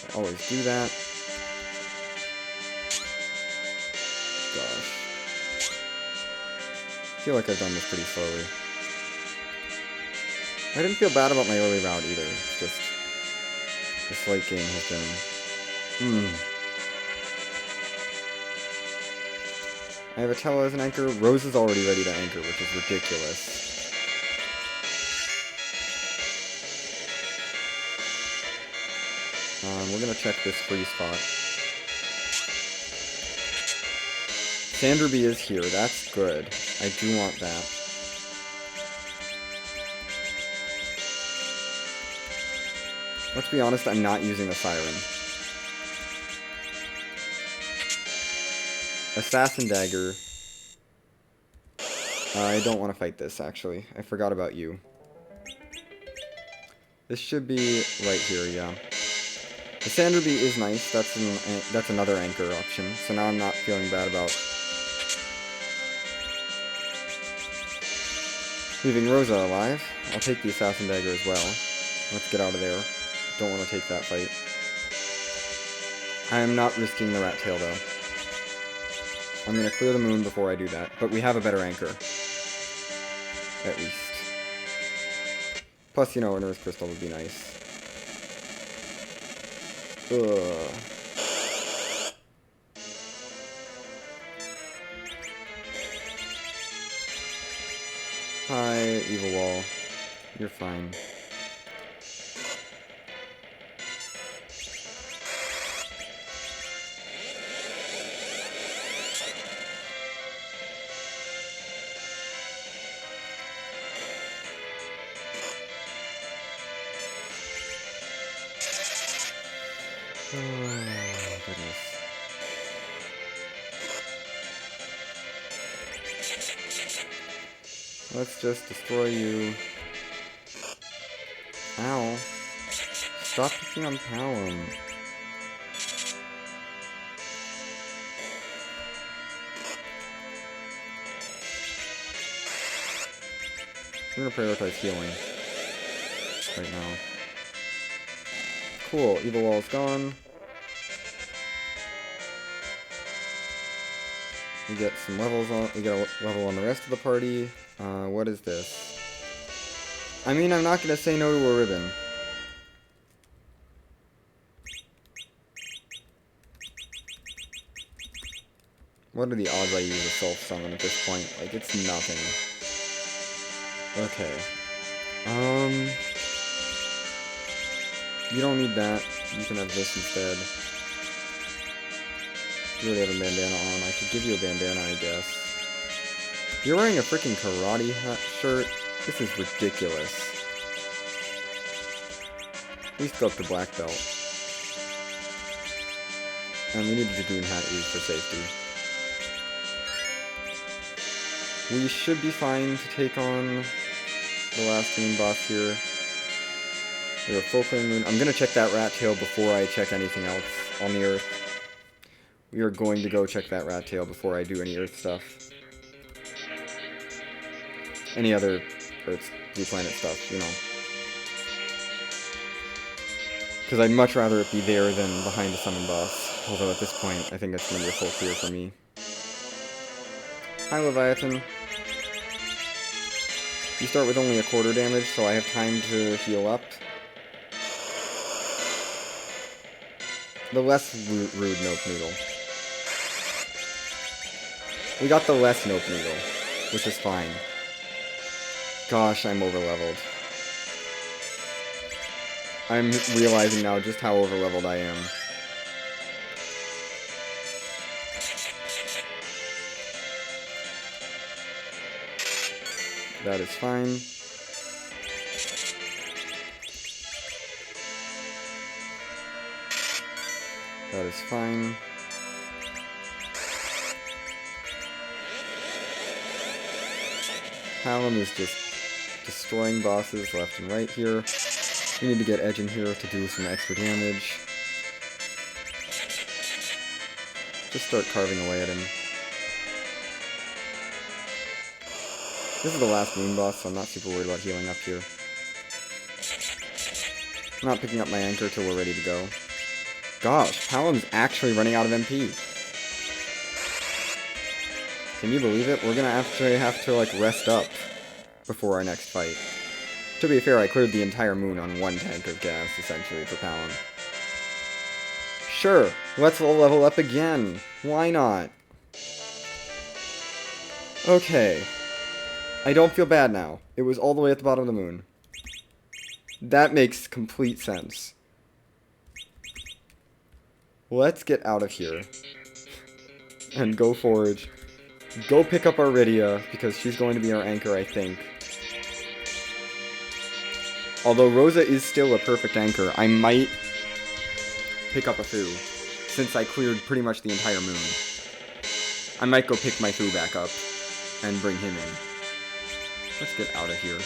I always do that. Gosh. I feel like I've done this pretty slowly. I didn't feel bad about my early route either. It's just this late game has been... I have Atella as an anchor. Rose is already ready to anchor, which is ridiculous. We're gonna check this free spot. Sanderby is here. That's good. I do want that. Let's be honest, I'm not using the Siren. Assassin Dagger. I don't want to fight this, actually. I forgot about you. This should be right here, yeah. The Sanderby is nice. That's another anchor option. So now I'm not feeling bad about leaving Rosa alive. I'll take the Assassin Dagger as well. Let's get out of there. Don't want to take that fight. I am not risking the Rat Tail, though. I'm going to clear the moon before I do that. But we have a better anchor. At least. Plus, you know, an Earth Crystal would be nice. Ugh. Hi, Evil Wall. You're fine. Oh, goodness. Let's just destroy you. Ow. Stop picking on Palom. I'm gonna prioritize healing right now. Cool, Evil Wall's gone. We get some levels on. We get a level on the rest of the party. What is this? I mean, I'm not gonna say no to a ribbon. What are the odds I use a self-summon at this point? Like, it's nothing. Okay. You don't need that. You can have this instead. You really have a bandana on. I could give you a bandana, I guess. You're wearing a freaking karate shirt? This is ridiculous. At least go up to black belt. And we need a dragoon hat used for safety. We should be fine to take on the last moon boss here. We're a full clean moon. I'm gonna check that rat tail before I check anything else on the Earth. We are going to go check that rat tail before I do any Earth stuff. Any other Earth, Blue Planet stuff, you know. Because I'd much rather it be there than behind the summon boss. Although at this point, I think it's going to be a full clear for me. Hi, Leviathan. You start with only a quarter damage, so I have time to heal up. The less rude Nope Noodle. We got the less Nope Noodle, which is fine. Gosh, I'm overleveled. I'm realizing now just how overleveled I am. That is fine. That is fine. Hallam is just destroying bosses left and right here. We need to get Edge in here to do some extra damage. Just start carving away at him. This is the last moon boss, so I'm not super worried about healing up here. I'm not picking up my anchor till we're ready to go. Gosh, Hallam's actually running out of MP. Can you believe it? We're gonna actually have to, like, rest up before our next fight. To be fair, I cleared the entire moon on one tank of gas, essentially, for Palom. Sure, let's level up again. Why not? Okay. I don't feel bad now. It was all the way at the bottom of the moon. That makes complete sense. Let's get out of here. And go forage. Go pick up Aridia, because she's going to be our anchor, I think. Although Rosa is still a perfect anchor, I might pick up a Fu, since I cleared pretty much the entire moon. I might go pick my Fu back up and bring him in. Let's get out of here.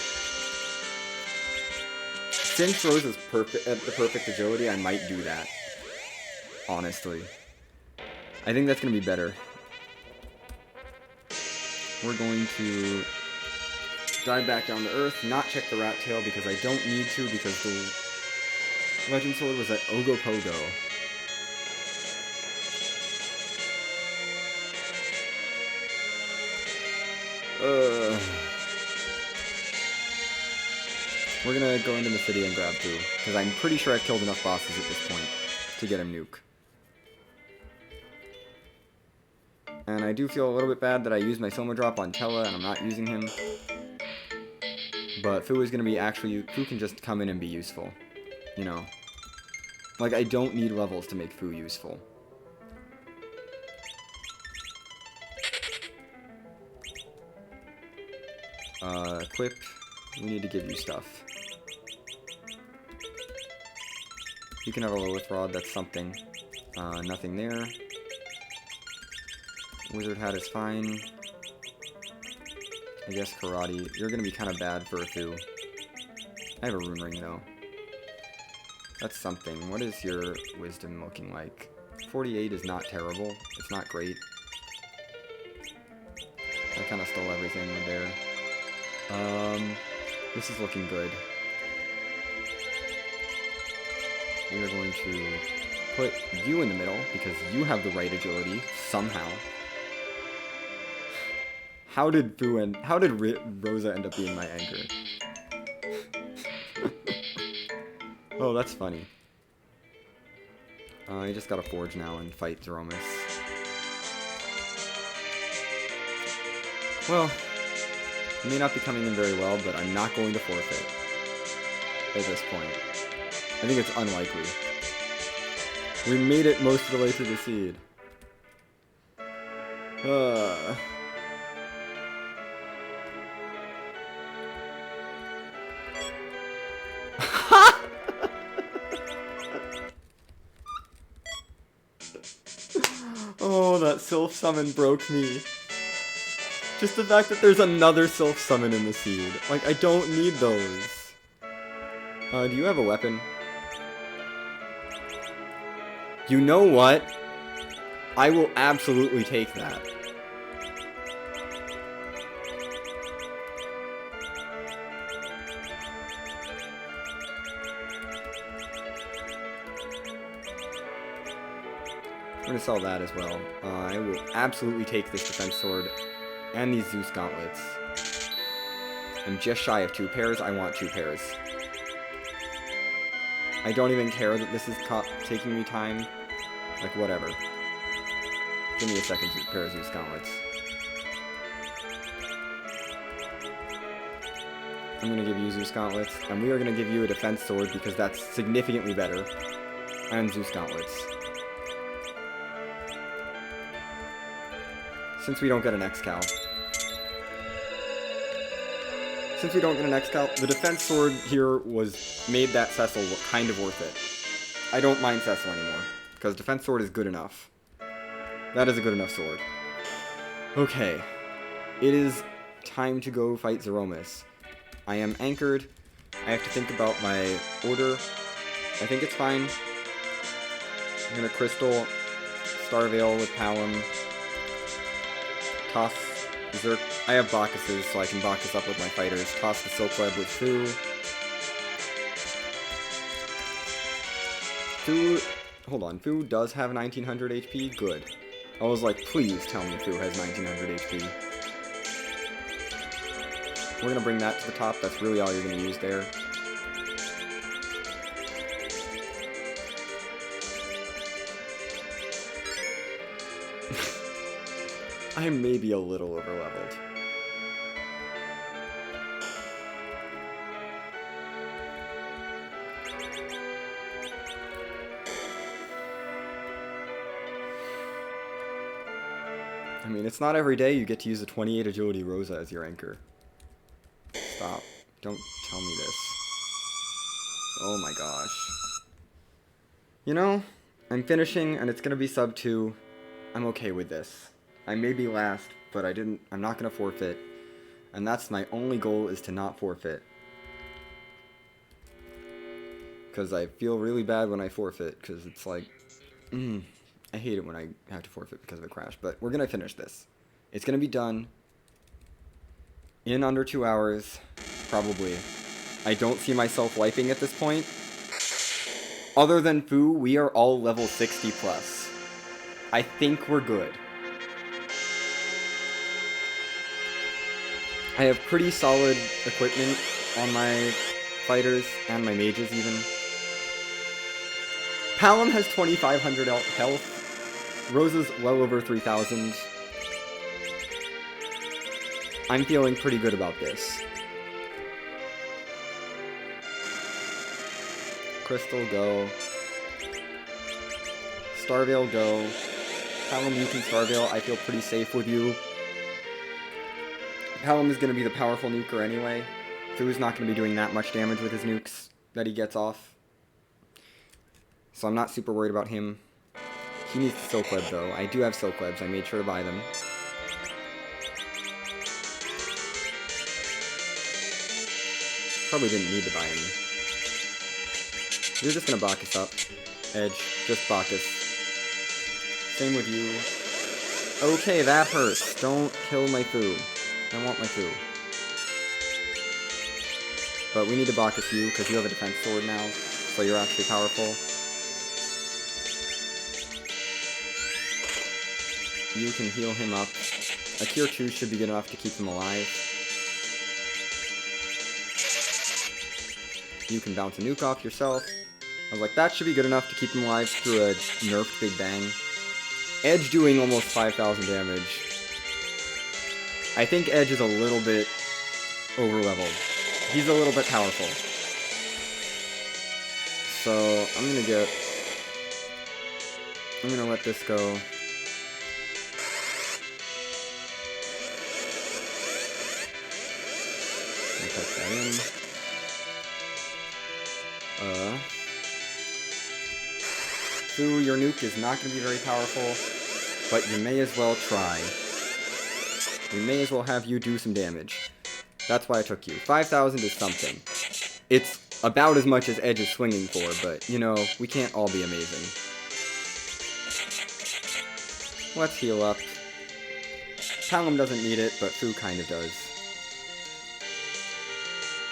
Since Rosa's at the perfect agility, I might do that. Honestly. I think that's going to be better. We're going to dive back down to Earth, not check the rat tail because I don't need to, because the Legend Sword was at Ogopogo. We're gonna go into Mysidian and grab Fu, because I'm pretty sure I've killed enough bosses at this point to get him nuke. And I do feel a little bit bad that I used my Soma Drop on Tella and I'm not using him. But Fu is going to be actually... Fu can just come in and be useful. You know? Like, I don't need levels to make Fu useful. Equip. We need to give you stuff. You can have a Lilith Rod, that's something. Nothing there. Wizard Hat is fine. I guess Karate. You're gonna be kind of bad for a Fu. I have a Rune Ring, though. That's something. What is your Wisdom looking like? 48 is not terrible. It's not great. I kind of stole everything with there. This is looking good. We are going to put you in the middle, because you have the right agility, somehow. How did Rosa end up being my anchor? Oh, that's funny. I just gotta forge now and fight Zeromus. Well, it may not be coming in very well, but I'm not going to forfeit at this point. I think it's unlikely. We made it most of the way through the seed. Oh, that Sylph summon broke me. Just the fact that there's another self-summon in the seed. Like, I don't need those. Do you have a weapon? You know what? I will absolutely take that. I'm gonna sell that as well. I will absolutely take this defense sword and these Zeus gauntlets. I'm just shy of 2 pairs. I want 2 pairs. I don't even care that this is taking me time. Like, whatever. Give me a second pair of Zeus gauntlets. I'm gonna give you Zeus gauntlets, and we are gonna give you a defense sword because that's significantly better. And Zeus gauntlets. Since we don't get an X-Cal. Since we don't get an X-Cal, the defense sword here made that Cecil look kind of worth it. I don't mind Cecil anymore, because defense sword is good enough. That is a good enough sword. Okay. It is time to go fight Zeromus. I am anchored. I have to think about my order. I think it's fine. I'm gonna Crystal, Starveil with Palom, toss Zerk. I have Bacchuses, so I can Bacchus up with my fighters. Toss the Silkweb with Fu. Hold on, Fu does have 1900 HP? Good. I was like, please tell me Fu has 1900 HP. We're gonna bring that to the top, that's really all you're gonna use there. I may be a little overleveled. I mean, it's not every day you get to use a 28 agility Rosa as your anchor. Stop. Don't tell me this. Oh my gosh. You know, I'm finishing and it's gonna be sub 2. I'm okay with this. I may be last, but I'm not gonna forfeit. And that's my only goal, is to not forfeit. Because I feel really bad when I forfeit, because it's like, I hate it when I have to forfeit because of a crash. But we're gonna finish this. It's gonna be done in under 2 hours, probably. I don't see myself wiping at this point. Other than Fu, we are all level 60 plus. I think we're good. I have pretty solid equipment on my fighters, and my mages even. Palom has 2500 health. Rosa's well over 3000. I'm feeling pretty good about this. Crystal, go. Starveil, go. Palom, you can Starveil. I feel pretty safe with you. Palom is going to be the powerful nuker anyway. Fu's not going to be doing that much damage with his nukes that he gets off. So I'm not super worried about him. He needs the Silkweb though. I do have Silkwebs. I made sure to buy them. Probably didn't need to buy them. You're just going to Bacchus up. Edge. Just Bacchus. Same with you. Okay, that hurts. Don't kill my Fu. I want my Fu. But we need to Bacchus you, because you have a defense sword now, so you're actually powerful. You can heal him up. A tier 2 should be good enough to keep him alive. You can bounce a nuke off yourself. I was like, that should be good enough to keep him alive through a nerfed Big Bang. Edge doing almost 5,000 damage. I think Edge is a little bit over-leveled. He's a little bit powerful. So, I'm gonna let this go. Type that in. Fu, your nuke is not gonna be very powerful, but you may as well try. We may as well have you do some damage. That's why I took you. 5,000 is something. It's about as much as Edge is swinging for, but, you know, we can't all be amazing. Let's heal up. Palom doesn't need it, but Fu kind of does.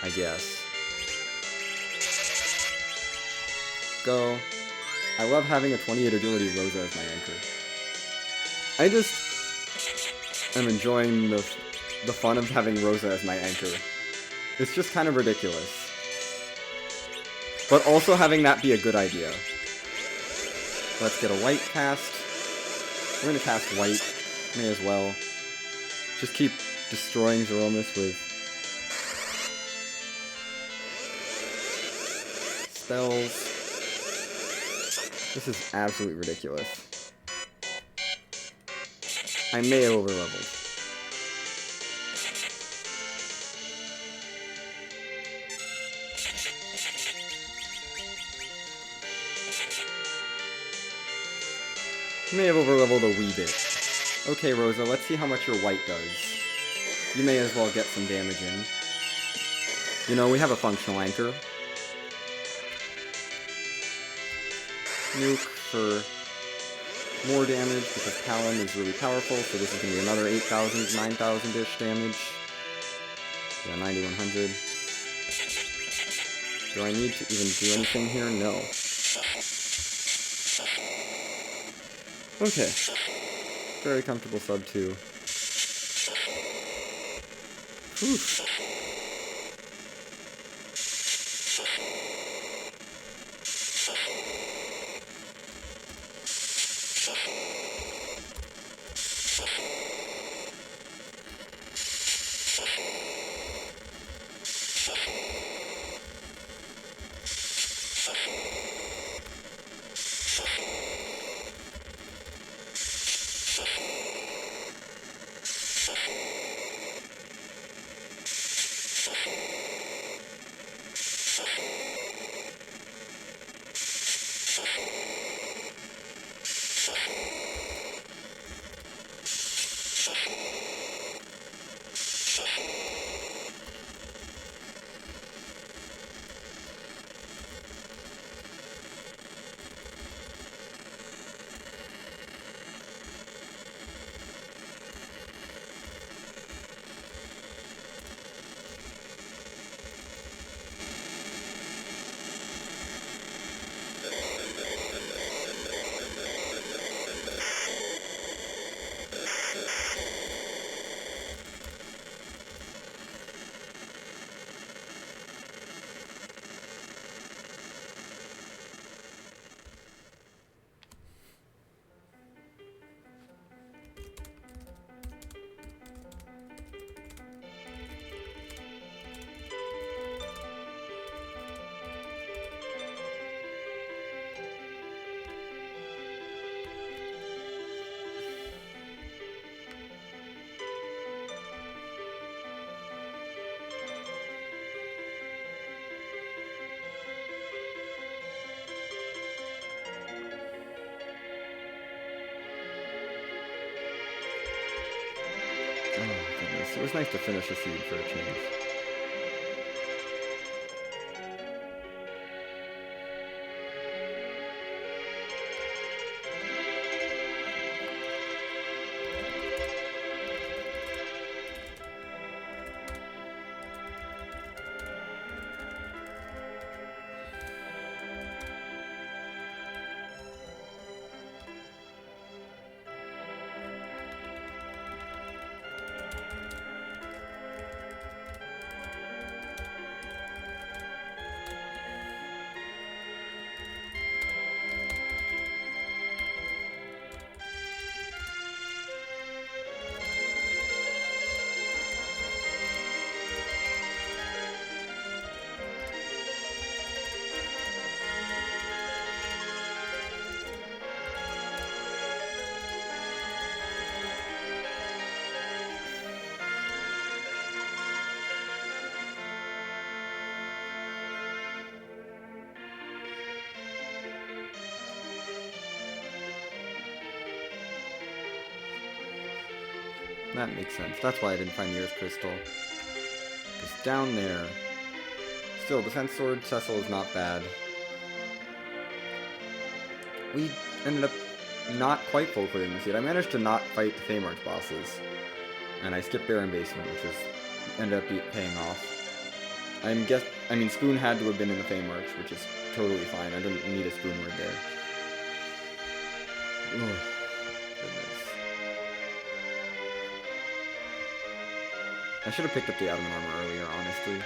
I guess. Go. I love having a 28 agility Rosa as my anchor. I just am enjoying the fun of having Rosa as my anchor. It's just kind of ridiculous. But also having that be a good idea. Let's get a white cast. We're gonna cast white. May as well. Just keep destroying Zeromus with spells. This is absolutely ridiculous. I may have overleveled. May have overleveled a wee bit. Okay, Rosa, let's see how much your white does. You may as well get some damage in. You know, we have a functional anchor. Nuke for more damage because Palom is really powerful, so this is going to be another 8,000, 9,000-ish damage. Yeah, 9,100. Do I need to even do anything here? No. Okay. Very comfortable sub 2. Whew. Oh, goodness. It was nice to finish a seed for a change. That makes sense. That's why I didn't find the Earth Crystal. Because down there... Still, Defense Sword Cecil is not bad. We ended up not quite full clearing the seed. I managed to not fight the Feymarch bosses. And I skipped Baron Basement, which ended up paying off. I mean, Spoon had to have been in the Feymarch, which is totally fine. I didn't need a Spoon word there. Ugh, goodness. I should have picked up the Adamant Armor earlier, honestly.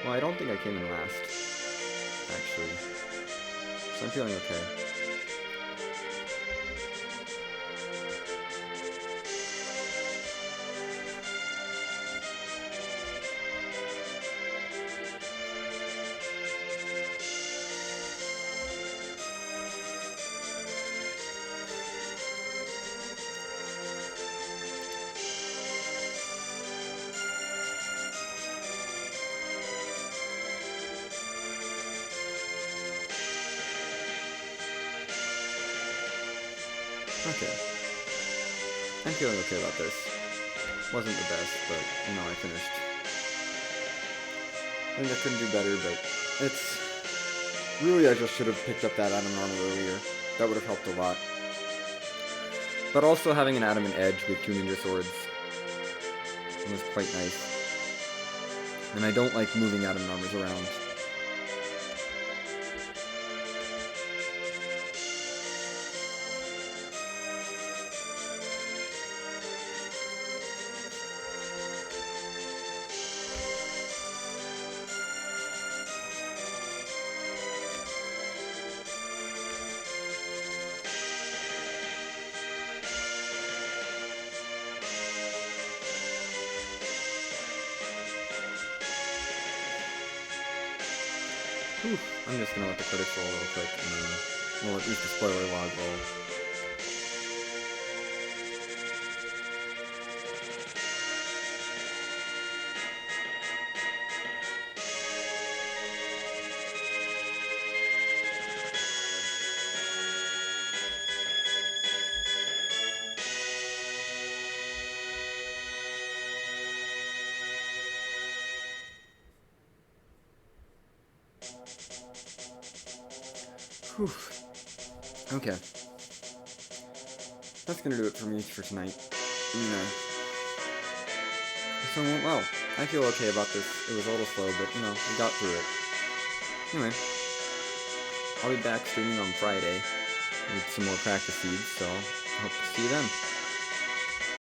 Well, I don't think I came in last, actually. So I'm feeling okay. Okay. I'm feeling okay about this. Wasn't the best, but, you know, I finished. I think I couldn't do better, but it's... Really, I just should have picked up that Adamant Armor earlier. That would have helped a lot. But also having an Adamant Edge with 2 Ninja Swords was quite nice. And I don't like moving Adamant Armors around. Whew. I'm just gonna let the credits roll real quick, and then, well, at least the spoiler log roll. Whew. Okay. That's gonna do it for me for tonight. So it went well. I feel okay about this. It was a little slow, but, you know, we got through it. Anyway. I'll be back streaming on Friday with some more practice seeds, so hope to see you then.